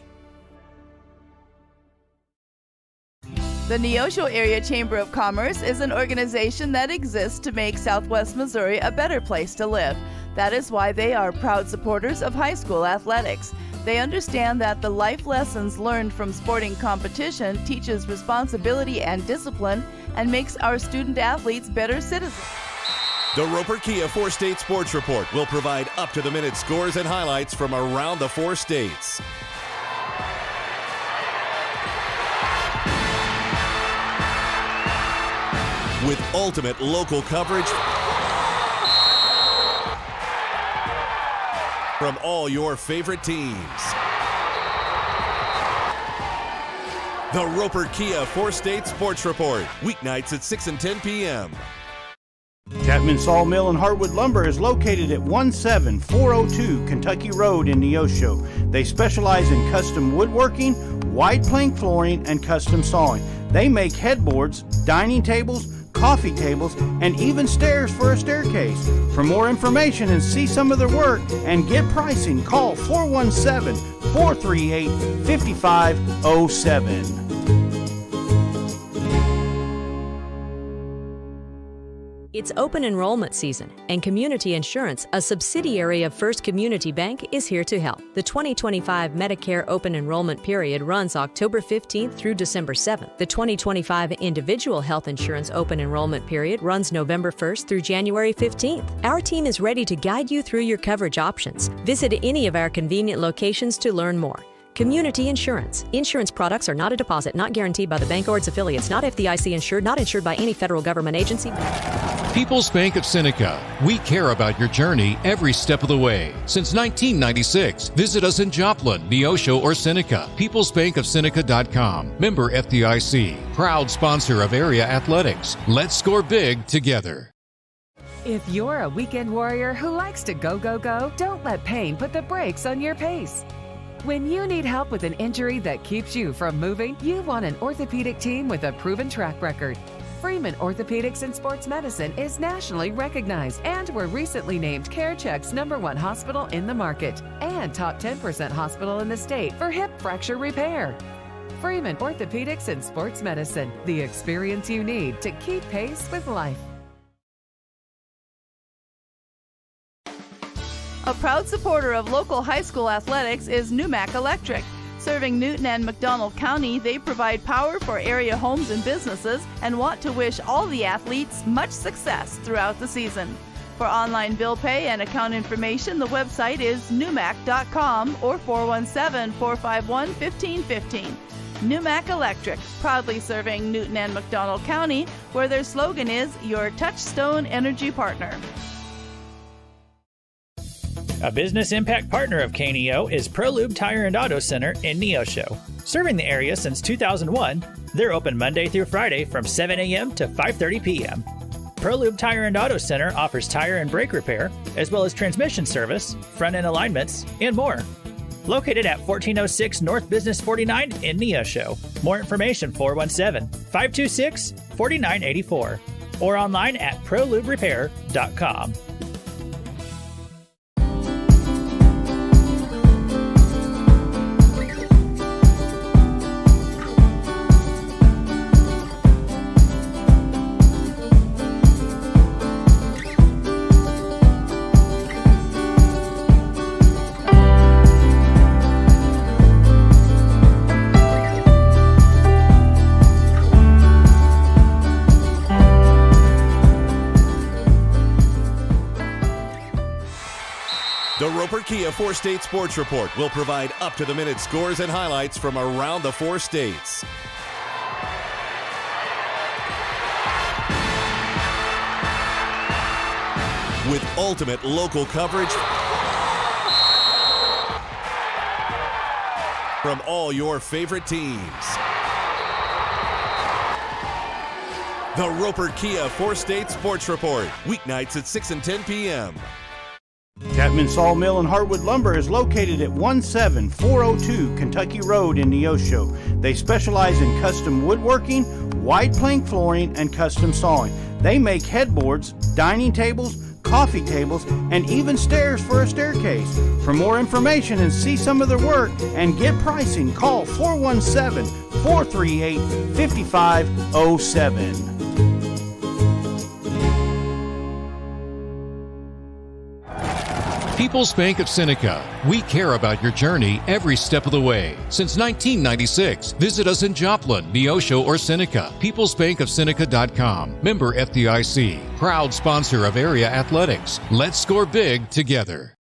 The Neosho Area Chamber of Commerce is an organization that exists to make Southwest Missouri a better place to live. That is why they are proud supporters of high school athletics. They understand that the life lessons learned from sporting competition teaches responsibility and discipline and makes our student athletes better citizens. The Roper Kia 4-State Sports Report will provide up-to-the-minute scores and highlights from around the 4 states. With ultimate local coverage From all your favorite teams. The Roper Kia 4-State Sports Report. Weeknights at 6 and 10 p.m. Chapman Sawmill and Hardwood Lumber is located at 17402 Kentucky Road in Neosho. They specialize in custom woodworking, wide plank flooring, and custom sawing. They make headboards, dining tables, coffee tables, and even stairs for a staircase. For more information and see some of their work and get pricing, call 417-438-5507. It's open enrollment season, and Community Insurance, a subsidiary of First Community Bank, is here to help. The 2025 Medicare open enrollment period runs October 15th through December 7th. The 2025 Individual Health Insurance open enrollment period runs November 1st through January 15th. Our team is ready to guide you through your coverage options. Visit any of our convenient locations to learn more. Community Insurance. Insurance products are not a deposit, not guaranteed by the bank or its affiliates, not FDIC insured, not insured by any federal government agency. People's Bank of Seneca. We care about your journey every step of the way. Since 1996, visit us in Joplin, Neosho, or Seneca. PeoplesBankOfSeneca.com. Member FDIC. Proud sponsor of area athletics. Let's score big together. If you're a weekend warrior who likes to go, go, go, don't let pain put the brakes on your pace. When you need help with an injury that keeps you from moving, you want an orthopedic team with a proven track record. Freeman Orthopedics and Sports Medicine is nationally recognized and were recently named CareCheck's #1 hospital in the market and top 10% hospital in the state for hip fracture repair. Freeman Orthopedics and Sports Medicine, the experience you need to keep pace with life. A proud supporter of local high school athletics is Numac Electric. Serving Newton and McDonald County, they provide power for area homes and businesses and want to wish all the athletes much success throughout the season. For online bill pay and account information, the website is numac.com or 417-451-1515. Numac Electric, proudly serving Newton and McDonald County, where their slogan is your touchstone energy partner. A business impact partner of KNEO is ProLube Tire and Auto Center in Neosho. Serving the area since 2001, they're open Monday through Friday from 7 a.m. to 5:30 p.m. ProLube Tire and Auto Center offers tire and brake repair, as well as transmission service, front-end alignments, and more. Located at 1406 North Business 49 in Neosho. More information 417-526-4984 or online at proluberepair.com. The Roper Kia 4-State Sports Report will provide up-to-the-minute scores and highlights from around the 4 states. With ultimate local coverage from all your favorite teams. The Roper Kia 4-State Sports Report, weeknights at 6 and 10 p.m. Chapman Sawmill and Hardwood Lumber is located at 17402 Kentucky Road in Neosho. They specialize in custom woodworking, wide plank flooring, and custom sawing. They make headboards, dining tables, coffee tables, and even stairs for a staircase. For more information and see some of their work and get pricing, call 417-438-5507. People's Bank of Seneca. We care about your journey every step of the way. Since 1996, visit us in Joplin, Neosho, or Seneca. PeoplesBankOfSeneca.com. Member FDIC. Proud sponsor of area athletics. Let's score big together.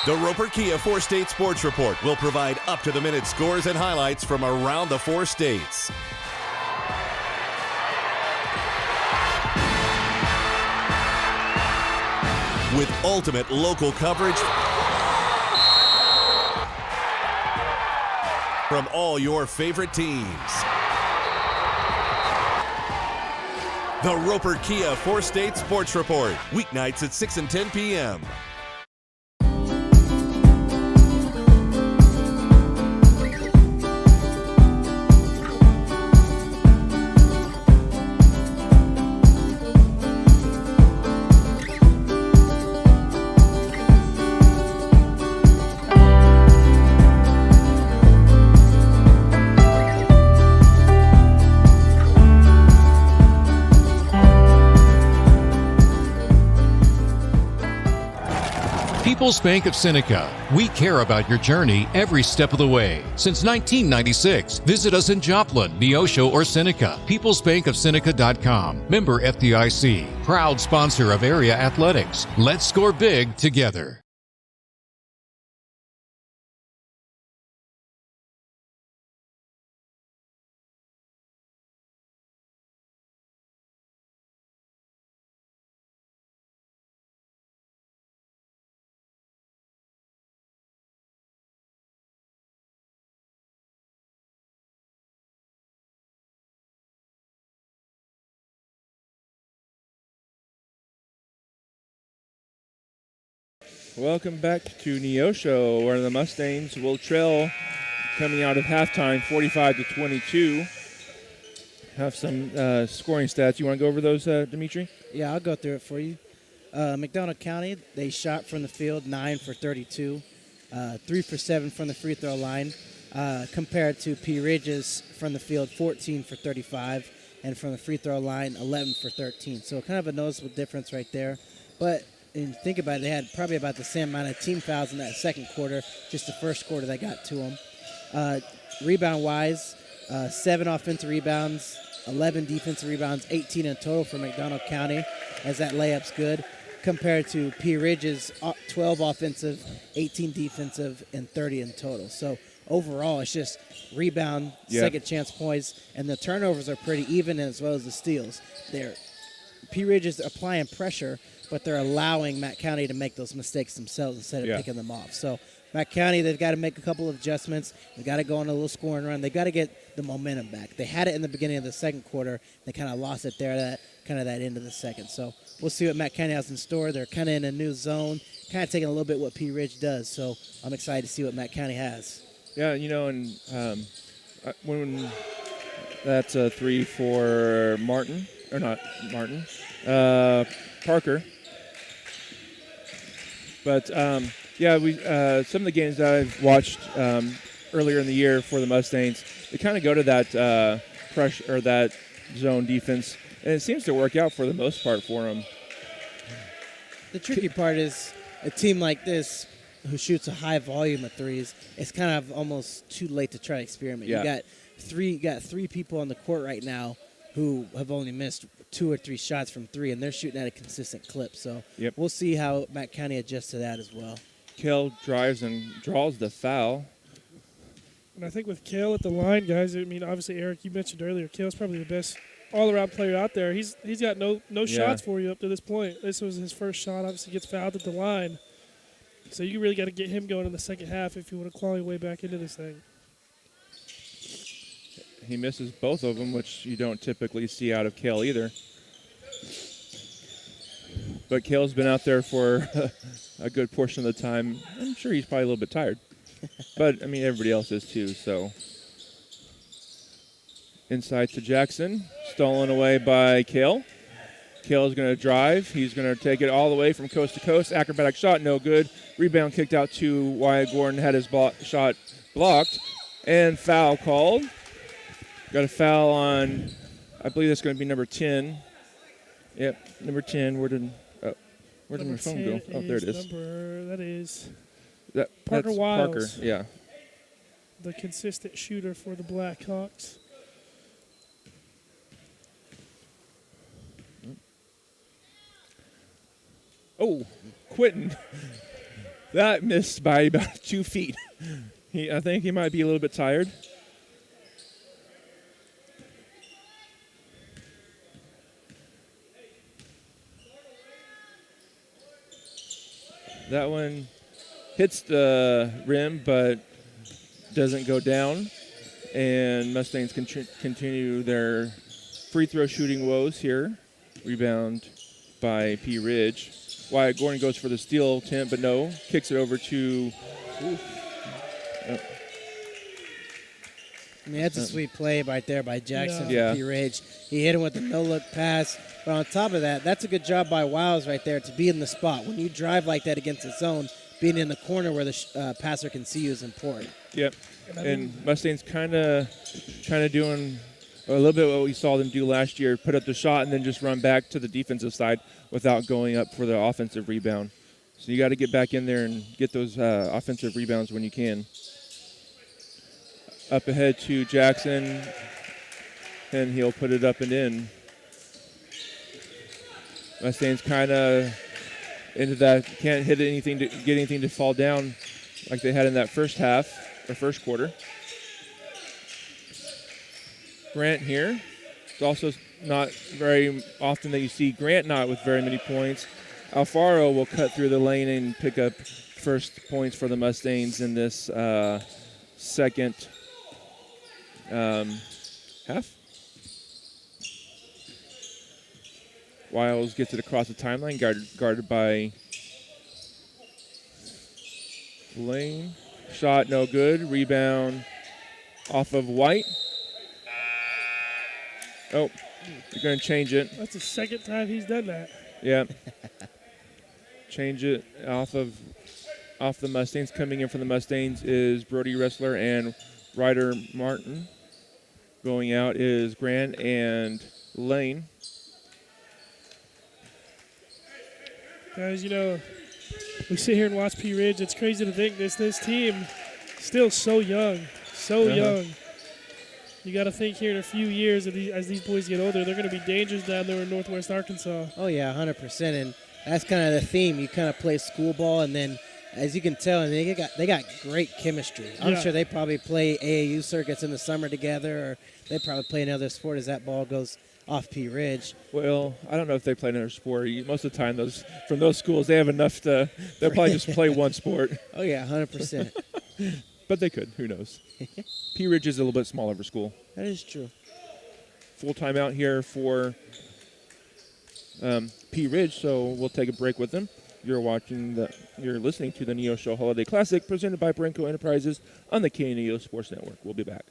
The Roper Kia 4-State Sports Report will provide up-to-the-minute scores and highlights from around the 4 states. With ultimate local coverage from all your favorite teams. The Roper Kia 4-State Sports Report, weeknights at 6 and 10 p.m. People's Bank of Seneca. We care about your journey every step of the way. Since 1996, visit us in Joplin, Neosho, or Seneca. PeoplesBankOfSeneca.com. Member FDIC. Proud sponsor of area athletics. Let's score big together. Welcome back to Neosho, where the Mustangs will trail coming out of halftime 45-22. Have some scoring stats. You want to go over those, Dimitri? Yeah, I'll go through it for you. McDonald County, they shot from the field 9 for 32, 3 for 7 from the free throw line, compared to P Ridge's from the field 14 for 35, and from the free throw line 11 for 13. So kind of a noticeable difference right there. But and think about it, they had probably about the same amount of team fouls in that second quarter, just the first quarter that got to them. Rebound-wise, 7 offensive rebounds, 11 defensive rebounds, 18 in total for McDonald County, as that layup's good, compared to P Ridge's 12 offensive, 18 defensive, and 30 in total. So overall, it's just rebound, second chance points, and the turnovers are pretty even, as well as the steals. P Ridge is applying pressure, but they're allowing Matt County to make those mistakes themselves instead of picking them off. So Matt County, they've got to make a couple of adjustments. They've got to go on a little scoring run. They've got to get the momentum back. They had it in the beginning of the second quarter. They kind of lost it there, that end of the second. So we'll see what Matt County has in store. They're kind of in a new zone, kind of taking a little bit what P Ridge does. So I'm excited to see what Matt County has. Yeah, and when that's a 3 for Martin, or not Martin, Parker. But, we some of the games that I've watched earlier in the year for the Mustangs, they kind of go to that pressure or that zone defense, and it seems to work out for the most part for them. The tricky part is a team like this who shoots a high volume of threes, it's kind of almost too late to try to experiment. Yeah. You got three people on the court right now who have only missed 2 or 3 shots from 3, and they're shooting at a consistent clip. So we'll see how Matt County adjusts to that as well. Kale drives and draws the foul. And I think with Kale at the line, guys, I mean, obviously, Eric, you mentioned earlier, Kale's probably the best all-around player out there. He's got no shots for you up to this point. This was his first shot. Obviously, gets fouled at the line. So you really got to get him going in the second half if you want to claw your way back into this thing. He misses both of them, which you don't typically see out of Kale either. But Kale's been out there for a good portion of the time. I'm sure he's probably a little bit tired. But, I mean, everybody else is too, so. Inside to Jackson. Stolen away by Kale. Kale's going to drive. He's going to take it all the way from coast to coast. Acrobatic shot, no good. Rebound kicked out to Wyatt Gordon. Had his shot blocked. And foul called. Got a foul on, I believe that's going to be number 10. Yep, number 10. Where did my phone go? Oh, there it is. That is Parker Wiles. Parker, yeah. The consistent shooter for the Blackhawks. Oh, Quentin That missed by about 2 feet. I think he might be a little bit tired. That one hits the rim, but doesn't go down. And Mustangs continue their free throw shooting woes here. Rebound by P. Ridge. Wyatt Gordon goes for the steal attempt, but no. Kicks it over to... I mean, that's a sweet play right there by Jackson Yeah. for P. Ridge. He hit him with a no-look pass. But on top of that, that's a good job by Wiles right there to be in the spot. When you drive like that against the zone, being in the corner where the passer can see you is important. Yep. And Mustangs kind of doing a little bit what we saw them do last year, put up the shot and then just run back to the defensive side without going up for the offensive rebound. So you got to get back in there and get those offensive rebounds when you can. Up ahead to Jackson, and he'll put it up and in. Mustangs kind of into that, can't hit anything to get anything to fall down like they had in that first half, or first quarter. Grant here. It's also not very often that you see Grant not with very many points. Alfaro will cut through the lane and pick up first points for the Mustangs in this second half. Wiles gets it across the timeline, guarded by Lane. Shot no good. Rebound off of White. Oh, you're going to change it. That's the second time he's done that. Yeah. Change it off the Mustangs. Coming in for the Mustangs is Brody Ressler and Ryder Martin. Going out is Grant and Lane. Guys, you know, we sit here and watch P. Ridge. It's crazy to think this team still so young, young. You got to think here in a few years as these boys get older, they're going to be dangerous down there in Northwest Arkansas. Oh, yeah, 100%. And that's kind of the theme. You kind of play school ball, and then, as you can tell, they got great chemistry. I'm sure they probably play AAU circuits in the summer together, or they probably play another sport as that ball goes off P. Ridge. Well, I don't know if they play another sport. Most of the time, from those schools, they have enough to. They'll probably just play one sport. Oh yeah, 100%. But they could. Who knows? P. Ridge is a little bit smaller of a school. That is true. Full timeout here for P. Ridge, so we'll take a break with them. You're listening to the Neosho Holiday Classic presented by Brenco Enterprises on the KNEO Sports Network. We'll be back.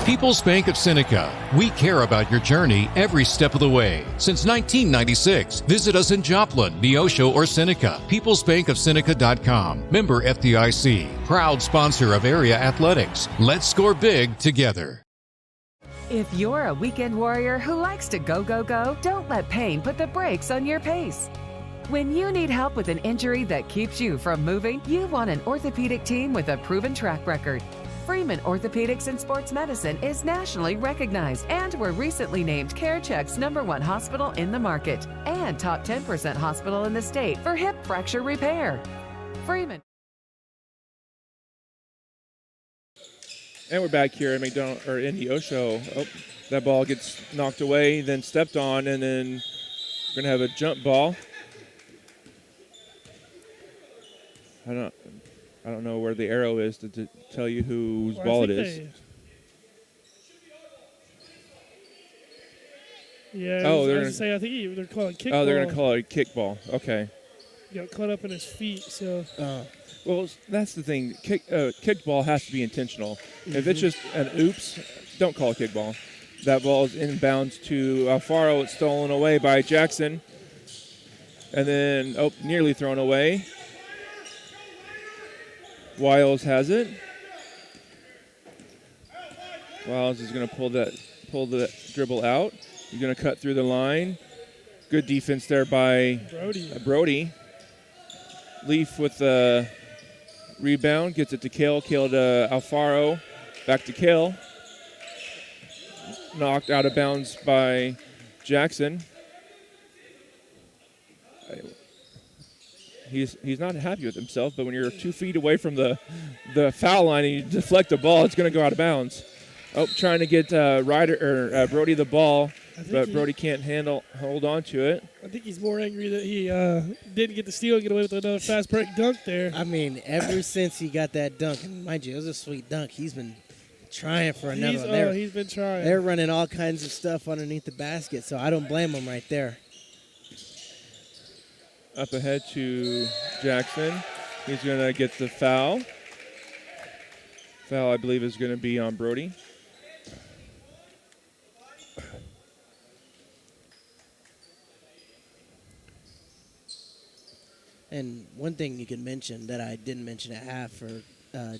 People's Bank of Seneca. We care about your journey every step of the way. Since 1996, visit us in Joplin, Neosho, or Seneca. PeoplesBankOfSeneca.com. Member FDIC. Proud sponsor of area athletics. Let's score big together. If you're a weekend warrior who likes to go, don't let pain put the brakes on your pace. When you need help with an injury that keeps you from moving, you want an orthopedic team with a proven track record. Freeman Orthopedics and Sports Medicine is nationally recognized, and were recently named CareCheck's #1 hospital in the market and top 10% hospital in the state for hip fracture repair. Freeman. And we're back here at McDonald or in Neosho. Oh, that ball gets knocked away, then stepped on, and then we're gonna have a jump ball. I don't know where the arrow is to tell you whose ball it is. Yeah. I think they're calling kickball. Oh, they're gonna call it a kickball. Okay. He got caught up in his feet, so. Well, that's the thing. Kickball has to be intentional. If it's just an oops, don't call it kickball. That ball is inbounds to Alfaro. It's stolen away by Jackson. And then, nearly thrown away. Wiles has it. Wiles is going to pull the dribble out. He's going to cut through the line. Good defense there by Brody. Leaf with the rebound, gets it to Kale. Kale to Alfaro. Back to Kale. Knocked out of bounds by Jackson. He's not happy with himself, but when you're 2 feet away from the foul line and you deflect the ball, it's going to go out of bounds. Oh, trying to get Brody the ball, but Brody can't hold on to it. I think he's more angry that he didn't get the steal and get away with another fast break dunk there. I mean, ever since he got that dunk, and mind you, it was a sweet dunk, he's been trying for another one. He's been trying. They're running all kinds of stuff underneath the basket, so I don't blame him right there. Up ahead to Jackson. He's going to get the foul. Foul, I believe, is going to be on Brody. And one thing you can mention that I didn't mention at half for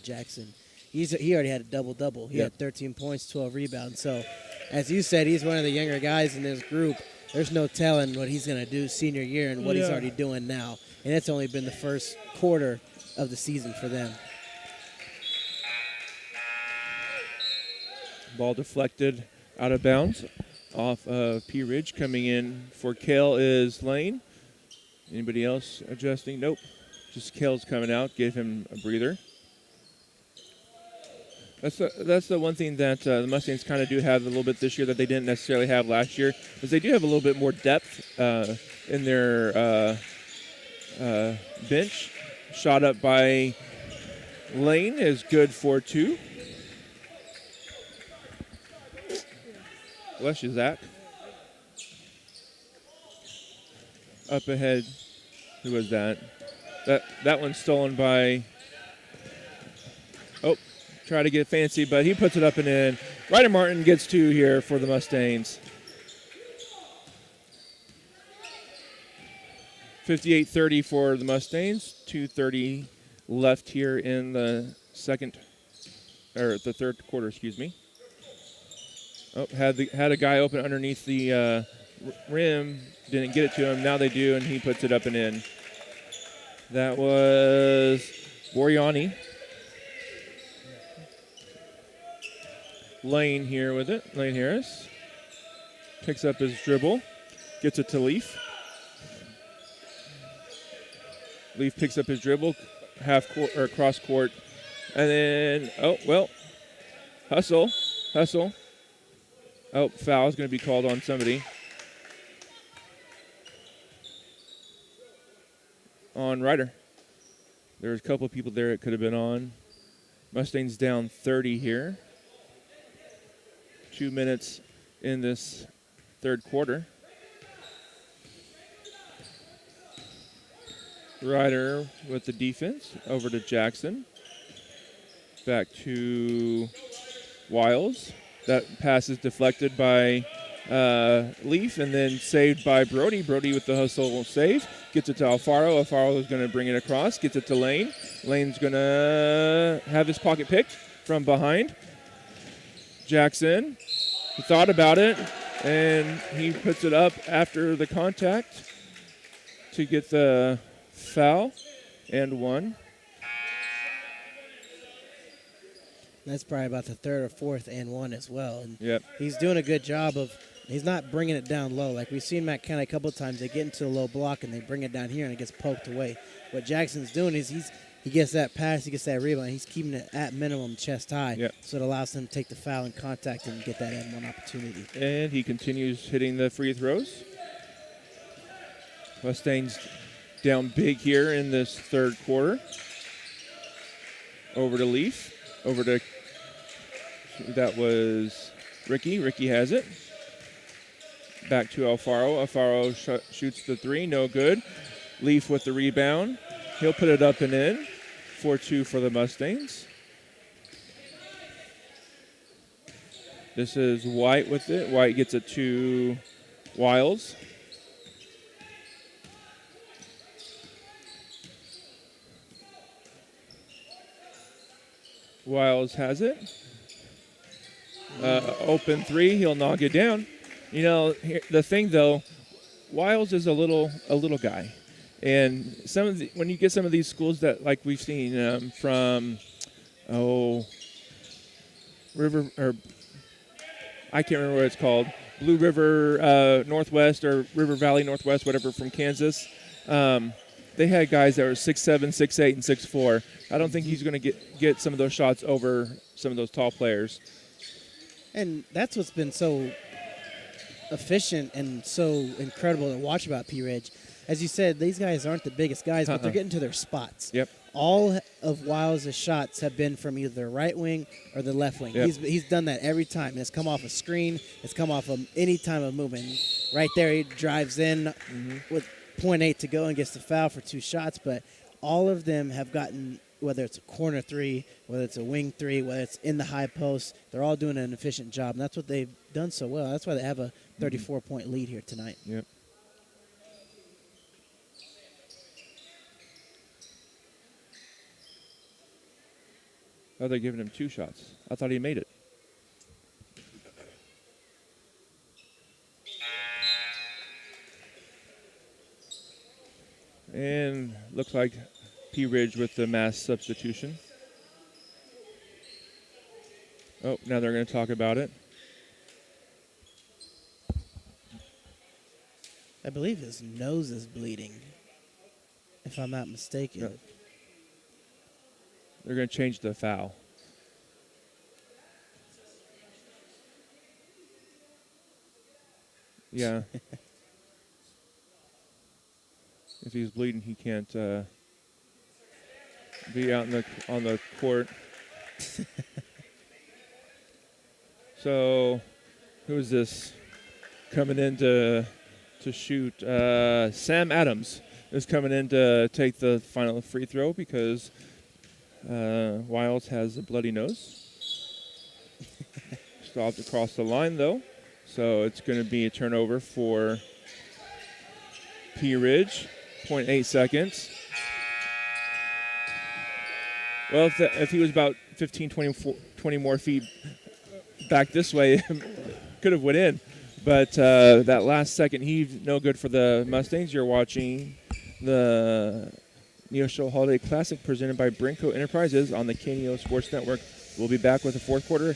Jackson, he already had a double-double. He had 13 points, 12 rebounds. So, as you said, he's one of the younger guys in this group. There's no telling what he's going to do senior year and what he's already doing now. And it's only been the first quarter of the season for them. Ball deflected out of bounds off of P. Ridge. Coming in for Kale is Lane. Anybody else adjusting? Nope. Just Kale's coming out. Give him a breather. That's the one thing that the Mustangs kind of do have a little bit this year that they didn't necessarily have last year, is they do have a little bit more depth in their bench. Shot up by Lane is good for 2. Bless you, Zach. Up ahead, who was that? That one's stolen by... Oh, try to get fancy, but he puts it up and in. Ryder Martin gets 2 here for the Mustangs. 58-30 for the Mustangs. 2:30 left here in the third quarter, excuse me. Oh, had a guy open underneath the rim. Didn't get it to him. Now they do, and he puts it up and in. That was Boriani. Lane here with it. Lane Harris picks up his dribble, gets it to Leaf. Leaf picks up his dribble, half court or cross court, and then hustle. Oh, foul is going to be called on somebody. On Ryder. There was a couple of people there it could have been on. Mustangs down 30 here. 2 minutes in this third quarter. Ryder with the defense. Over to Jackson. Back to Wiles. That pass is deflected by Leaf and then saved by Brody. Brody with the hustle save. Gets it to Alfaro. Alfaro is going to bring it across. Gets it to Lane. Lane's going to have his pocket picked from behind. Jackson, he thought about it, and he puts it up after the contact to get the foul and 1. That's probably about the third or fourth and 1 as well. And he's doing a good job of, he's not bringing it down low. Like we've seen Matt County a couple of times, they get into a low block and they bring it down here and it gets poked away. What Jackson's doing is he gets that pass, he gets that rebound, he's keeping it at minimum chest high. So it allows him to take the foul and contact and get that N1 opportunity. And he continues hitting the free throws. Mustangs down big here in this third quarter. Over to Leaf. Over to, that was Ricky. Ricky has it. Back to Alfaro. Alfaro shoots the 3. No good. Leaf with the rebound. He'll put it up and in. 4-2 for the Mustangs. This is White with it. White gets it to Wiles. Wiles has it. Open three, he'll knock it down. You know, the thing though, Wiles is a little guy, and when you get some of these schools that like we've seen from, River or I can't remember what it's called, Blue River Northwest or River Valley Northwest, whatever, from Kansas. They had guys that were 6'7", 6'8", and 6'4". I don't think he's going to get some of those shots over some of those tall players. And that's what's been so efficient and so incredible to watch about P. Ridge. As you said, these guys aren't the biggest guys, but they're getting to their spots. Yep. All of Wiles' shots have been from either the right wing or the left wing. Yep. He's done that every time. And it's come off a screen. It's come off of any time of movement. Right there, he drives in with 0.8 to go and gets the foul for 2 shots. But all of them have gotten, whether it's a corner three, whether it's a wing three, whether it's in the high post, they're all doing an efficient job. And that's what they've done so well. That's why they have a 34-point lead here tonight. Yep. Oh, they're giving him 2 shots. I thought he made it. And looks like P. Ridge with the mass substitution. Oh, now they're going to talk about it. I believe his nose is bleeding, if I'm not mistaken. No. They're going to change the foul. Yeah. If he's bleeding, he can't be out on the court. So, who is this coming in to shoot? Sam Adams is coming in to take the final free throw because Wiles has a bloody nose. Stopped across the line, though. So it's going to be a turnover for P. Ridge. 0.8 seconds. Well, if he was about 15, 20 more feet back this way, could have went in. But that last second heave, no good for the Mustangs. You're watching the Neosho Holiday Classic presented by Brinco Enterprises on the KNEO Sports Network. We'll be back with the fourth quarter.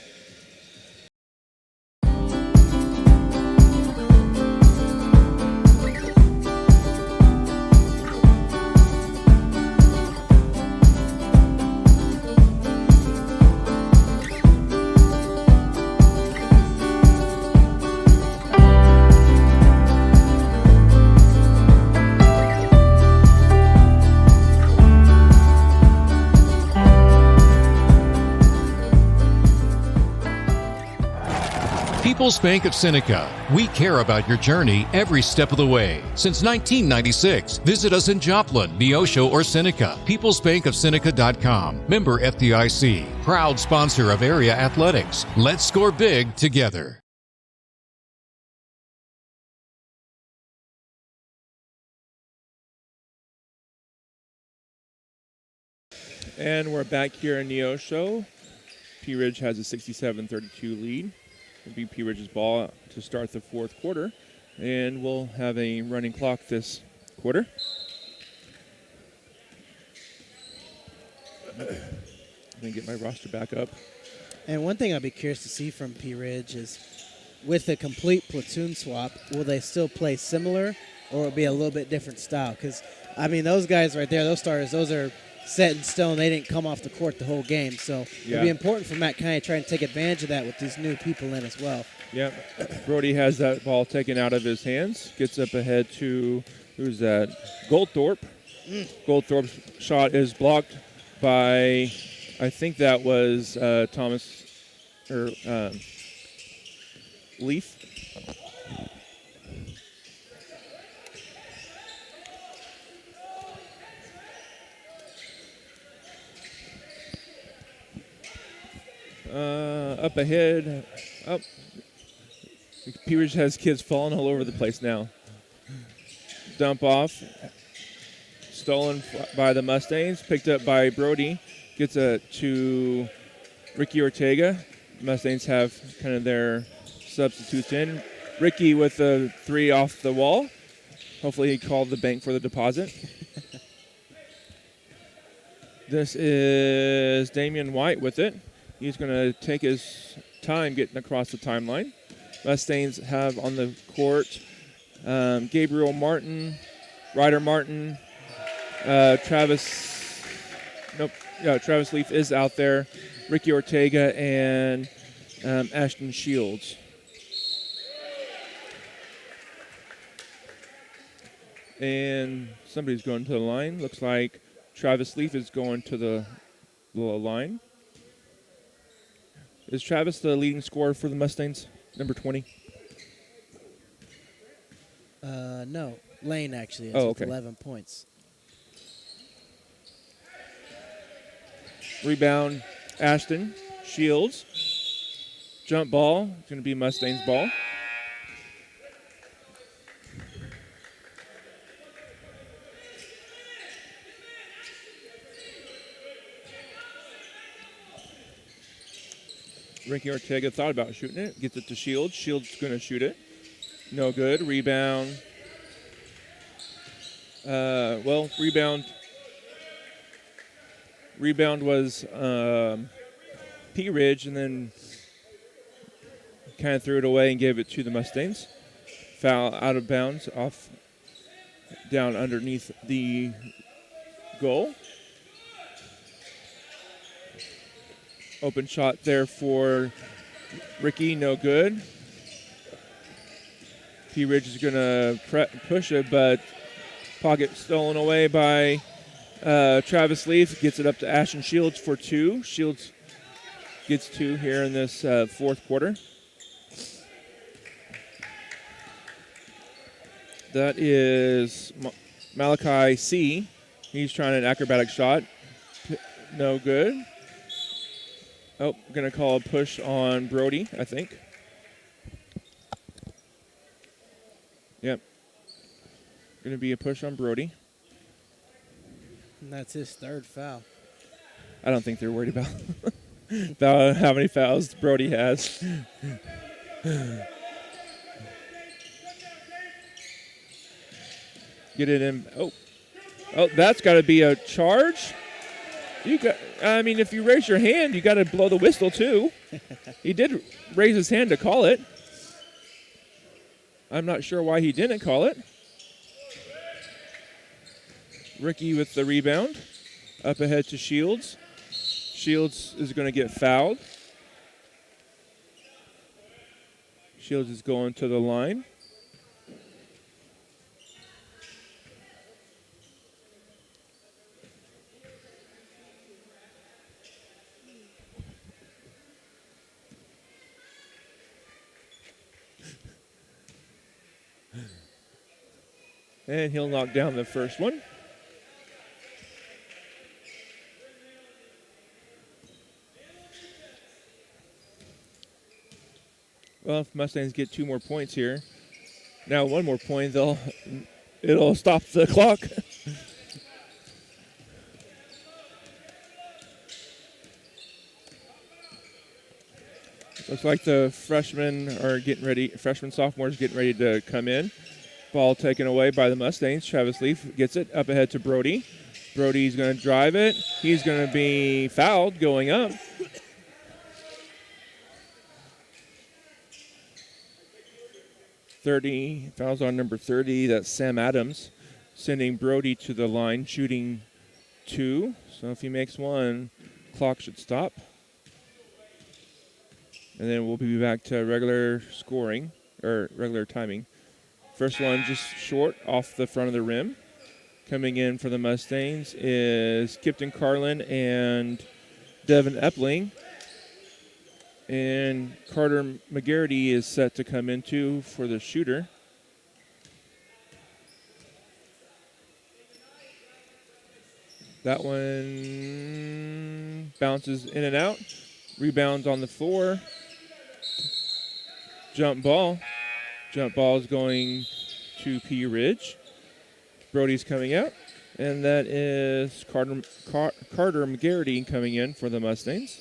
People's Bank of Seneca. We care about your journey every step of the way. Since 1996, visit us in Joplin, Neosho, or Seneca. PeoplesBankOfSeneca.com. Member FDIC. Proud sponsor of area athletics. Let's score big together. And we're back here in Neosho. P. Ridge has a 67-32 lead. It'll be P. Ridge's ball to start the fourth quarter. And we'll have a running clock this quarter. Let me get my roster back up. And one thing I'd be curious to see from P. Ridge is, with a complete platoon swap, will they still play similar or will it be a little bit different style? Because, I mean, those guys right there, those starters, those are set in stone. They didn't come off the court the whole game. So it'll be important for Matt Kind to try and take advantage of that with these new people in as well. Yeah. Brody has that ball taken out of his hands. Gets up ahead to, who's that? Goldthorpe. Goldthorpe's shot is blocked by, I think that was Thomas, or Leaf. Up ahead, up. P. Ridge has kids falling all over the place now. Dump off. Stolen by the Mustangs. Picked up by Brody. Gets it to Ricky Ortega. Mustangs have kind of their substitutes in. Ricky with a 3 off the wall. Hopefully he called the bank for the deposit. This is Damian White with it. He's going to take his time getting across the timeline. Mustangs have on the court Gabriel Martin, Ryder Martin, Travis Leaf is out there, Ricky Ortega, and Ashton Shields. And somebody's going to the line. Looks like Travis Leaf is going to the line. Is Travis the leading scorer for the Mustangs, number 20? No. Lane actually is with 11 points. Rebound, Ashton Shields. Jump ball, it's going to be Mustangs ball. Ricky Ortega thought about shooting it. Gets it to Shields. Shields going to shoot it. No good. Rebound. Rebound was P. Ridge, and then kind of threw it away and gave it to the Mustangs. Foul out of bounds off down underneath the goal. Open shot there for Ricky, no good. P. Ridge is going to push it, but pocket stolen away by Travis Leaf. Gets it up to Ashton Shields for 2. Shields gets 2 here in this fourth quarter. That is Malachi C. He's trying an acrobatic shot. No good. Oh, going to call a push on Brody, I think. Yep. Going to be a push on Brody. And that's his third foul. I don't think they're worried about how many fouls Brody has. Get it in. Oh, that's got to be a charge. If you raise your hand, you got to blow the whistle too. He did raise his hand to call it. I'm not sure why he didn't call it. Ricky with the rebound. Up ahead to Shields. Shields is going to get fouled. Shields is going to the line. And he'll knock down the first one. Well, if Mustangs get 2 more points here, now 1 more point, it'll stop the clock. Looks like the freshman sophomores getting ready to come in. Ball taken away by the Mustangs. Travis Leaf gets it up ahead to Brody. Brody's going to drive it. He's going to be fouled going up. Fouls on number 30. That's Sam Adams, sending Brody to the line, shooting 2. So if he makes 1, clock should stop. And then we'll be back to regular scoring, or regular timing. First one just short off the front of the rim. Coming in for the Mustangs is Kipton Carlin and Devin Epling. And Carter McGarity is set to come into for the shooter. That one bounces in and out. Rebounds on the floor. Jump ball. Jump ball is going to P. Ridge. Brody's coming out. And that is Carter McGarity coming in for the Mustangs.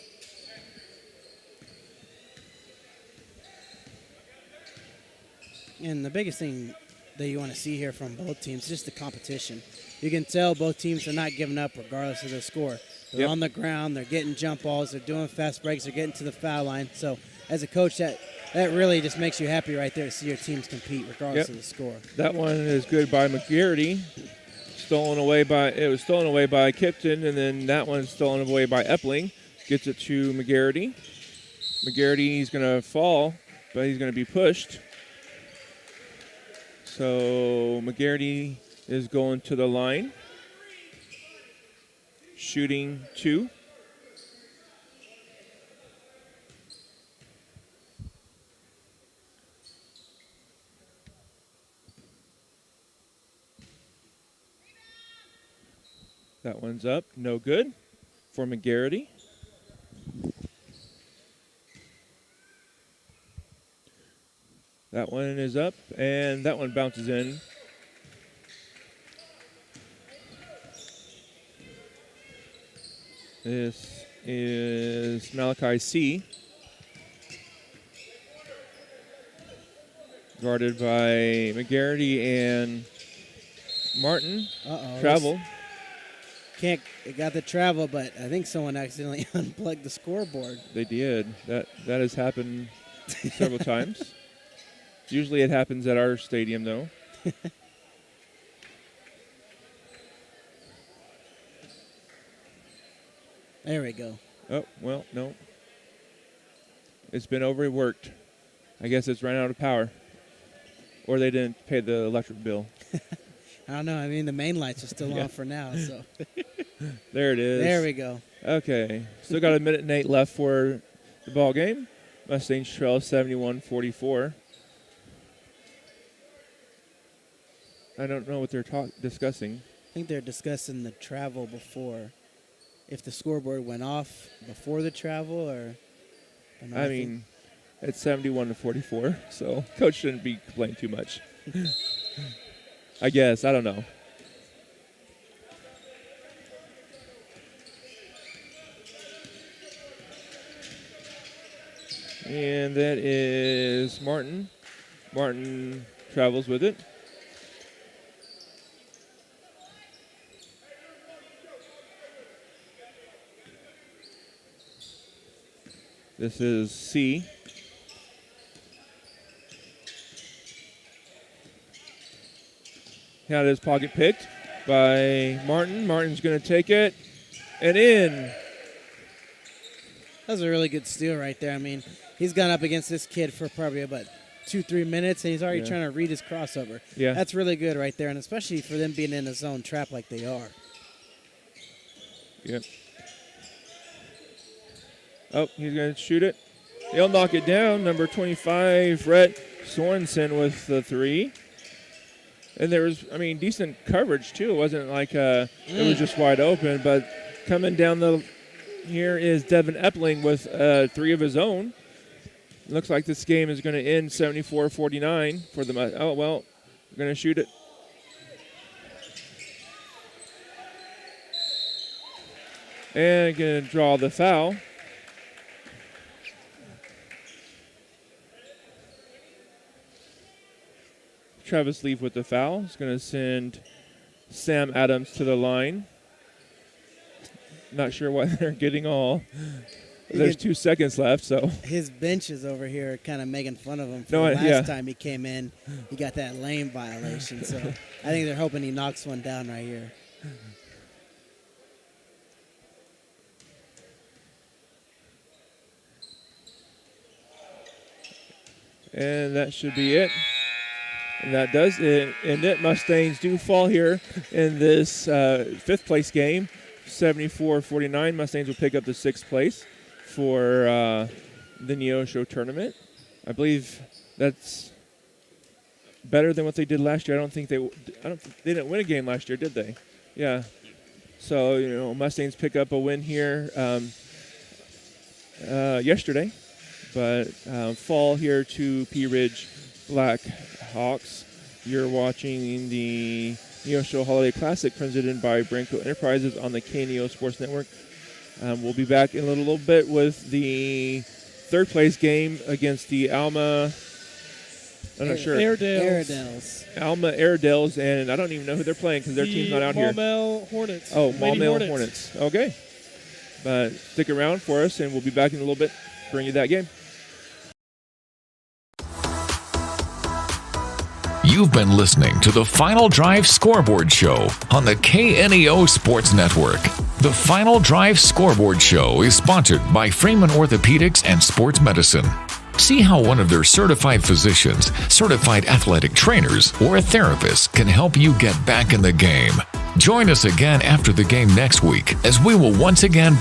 And the biggest thing that you want to see here from both teams is just the competition. You can tell both teams are not giving up regardless of the score. They're on the ground, they're getting jump balls, they're doing fast breaks, they're getting to the foul line. So as a coach, that really just makes you happy right there to see your teams compete regardless of the score. That one is good by McGarity. It was stolen away by Kipton, and then that one's stolen away by Epling. Gets it to McGarity. McGarity, he's going to fall, but he's going to be pushed. So McGarity is going to the line. Shooting 2. That one's up. No good for McGarity. That one is up, and that one bounces in. This is Malachi C. Guarded by McGarity and Martin. Travel. It got the travel, but I think someone accidentally unplugged the scoreboard. They did. That has happened several times. Usually it happens at our stadium, though. There we go. Oh, well, no. It's been overworked. I guess it's run out of power. Or they didn't pay the electric bill. I don't know. I mean, the main lights are still on for now. So there it is. There we go. Okay. Still got a minute and 8 left for the ball game. Mustangs trail 71-44. I don't know what they're discussing. I think they're discussing the travel before. If the scoreboard went off before the travel, or I mean, it's 71-44, so coach shouldn't be complaining too much. I guess. I don't know. And that is Martin. Martin travels with it. This is C. Had his pocket picked by Martin. Martin's going to take it and in. That was a really good steal right there. I mean, he's gone up against this kid for probably about 2-3 minutes, and he's already trying to read his crossover. Yeah. That's really good right there, and especially for them being in a zone trap like they are. Yep. Oh, he's going to shoot it. He'll knock it down. Number 25, Rhett Sorensen with the 3. And there was, decent coverage, too. It wasn't like it was just wide open. But coming down here is Devin Epling with 3 of his own. Looks like this game is going to end 74-49 for the. Oh, well, we're going to shoot it. And going to draw the foul. Travis Leaf with the foul. He's going to send Sam Adams to the line. Not sure why they're getting all. There's 2 seconds left, so. His bench is over here kind of making fun of him for the last time he came in. He got that lane violation, so I think they're hoping he knocks one down right here. And that should be it. And that does it. And it Mustangs do fall here in this 5th place game. 74-49. Mustangs will pick up the 6th place for the Neosho tournament. I believe that's better than what they did last year. I don't think they didn't win a game last year, did they? Yeah. So, Mustangs pick up a win here yesterday. But fall here to Pea Ridge Black Hawks. You're watching the Neosho Holiday Classic presented by Branco Enterprises on the KNEO Sports Network. We'll be back in a little bit with the 3rd place game against the Alma I'm not sure. Airedales. Alma Airedales, and I don't even know who they're playing because their team's not out here. Maumelle Hornets. Oh, Lady Maumelle Hornets. Okay. But stick around for us, and we'll be back in a little bit to bring you that game. You've been listening to the Final Drive Scoreboard Show on the KNEO Sports Network. The Final Drive Scoreboard Show is sponsored by Freeman Orthopedics and Sports Medicine. See how one of their certified physicians, certified athletic trainers, or a therapist can help you get back in the game. Join us again after the game next week as we will once again bring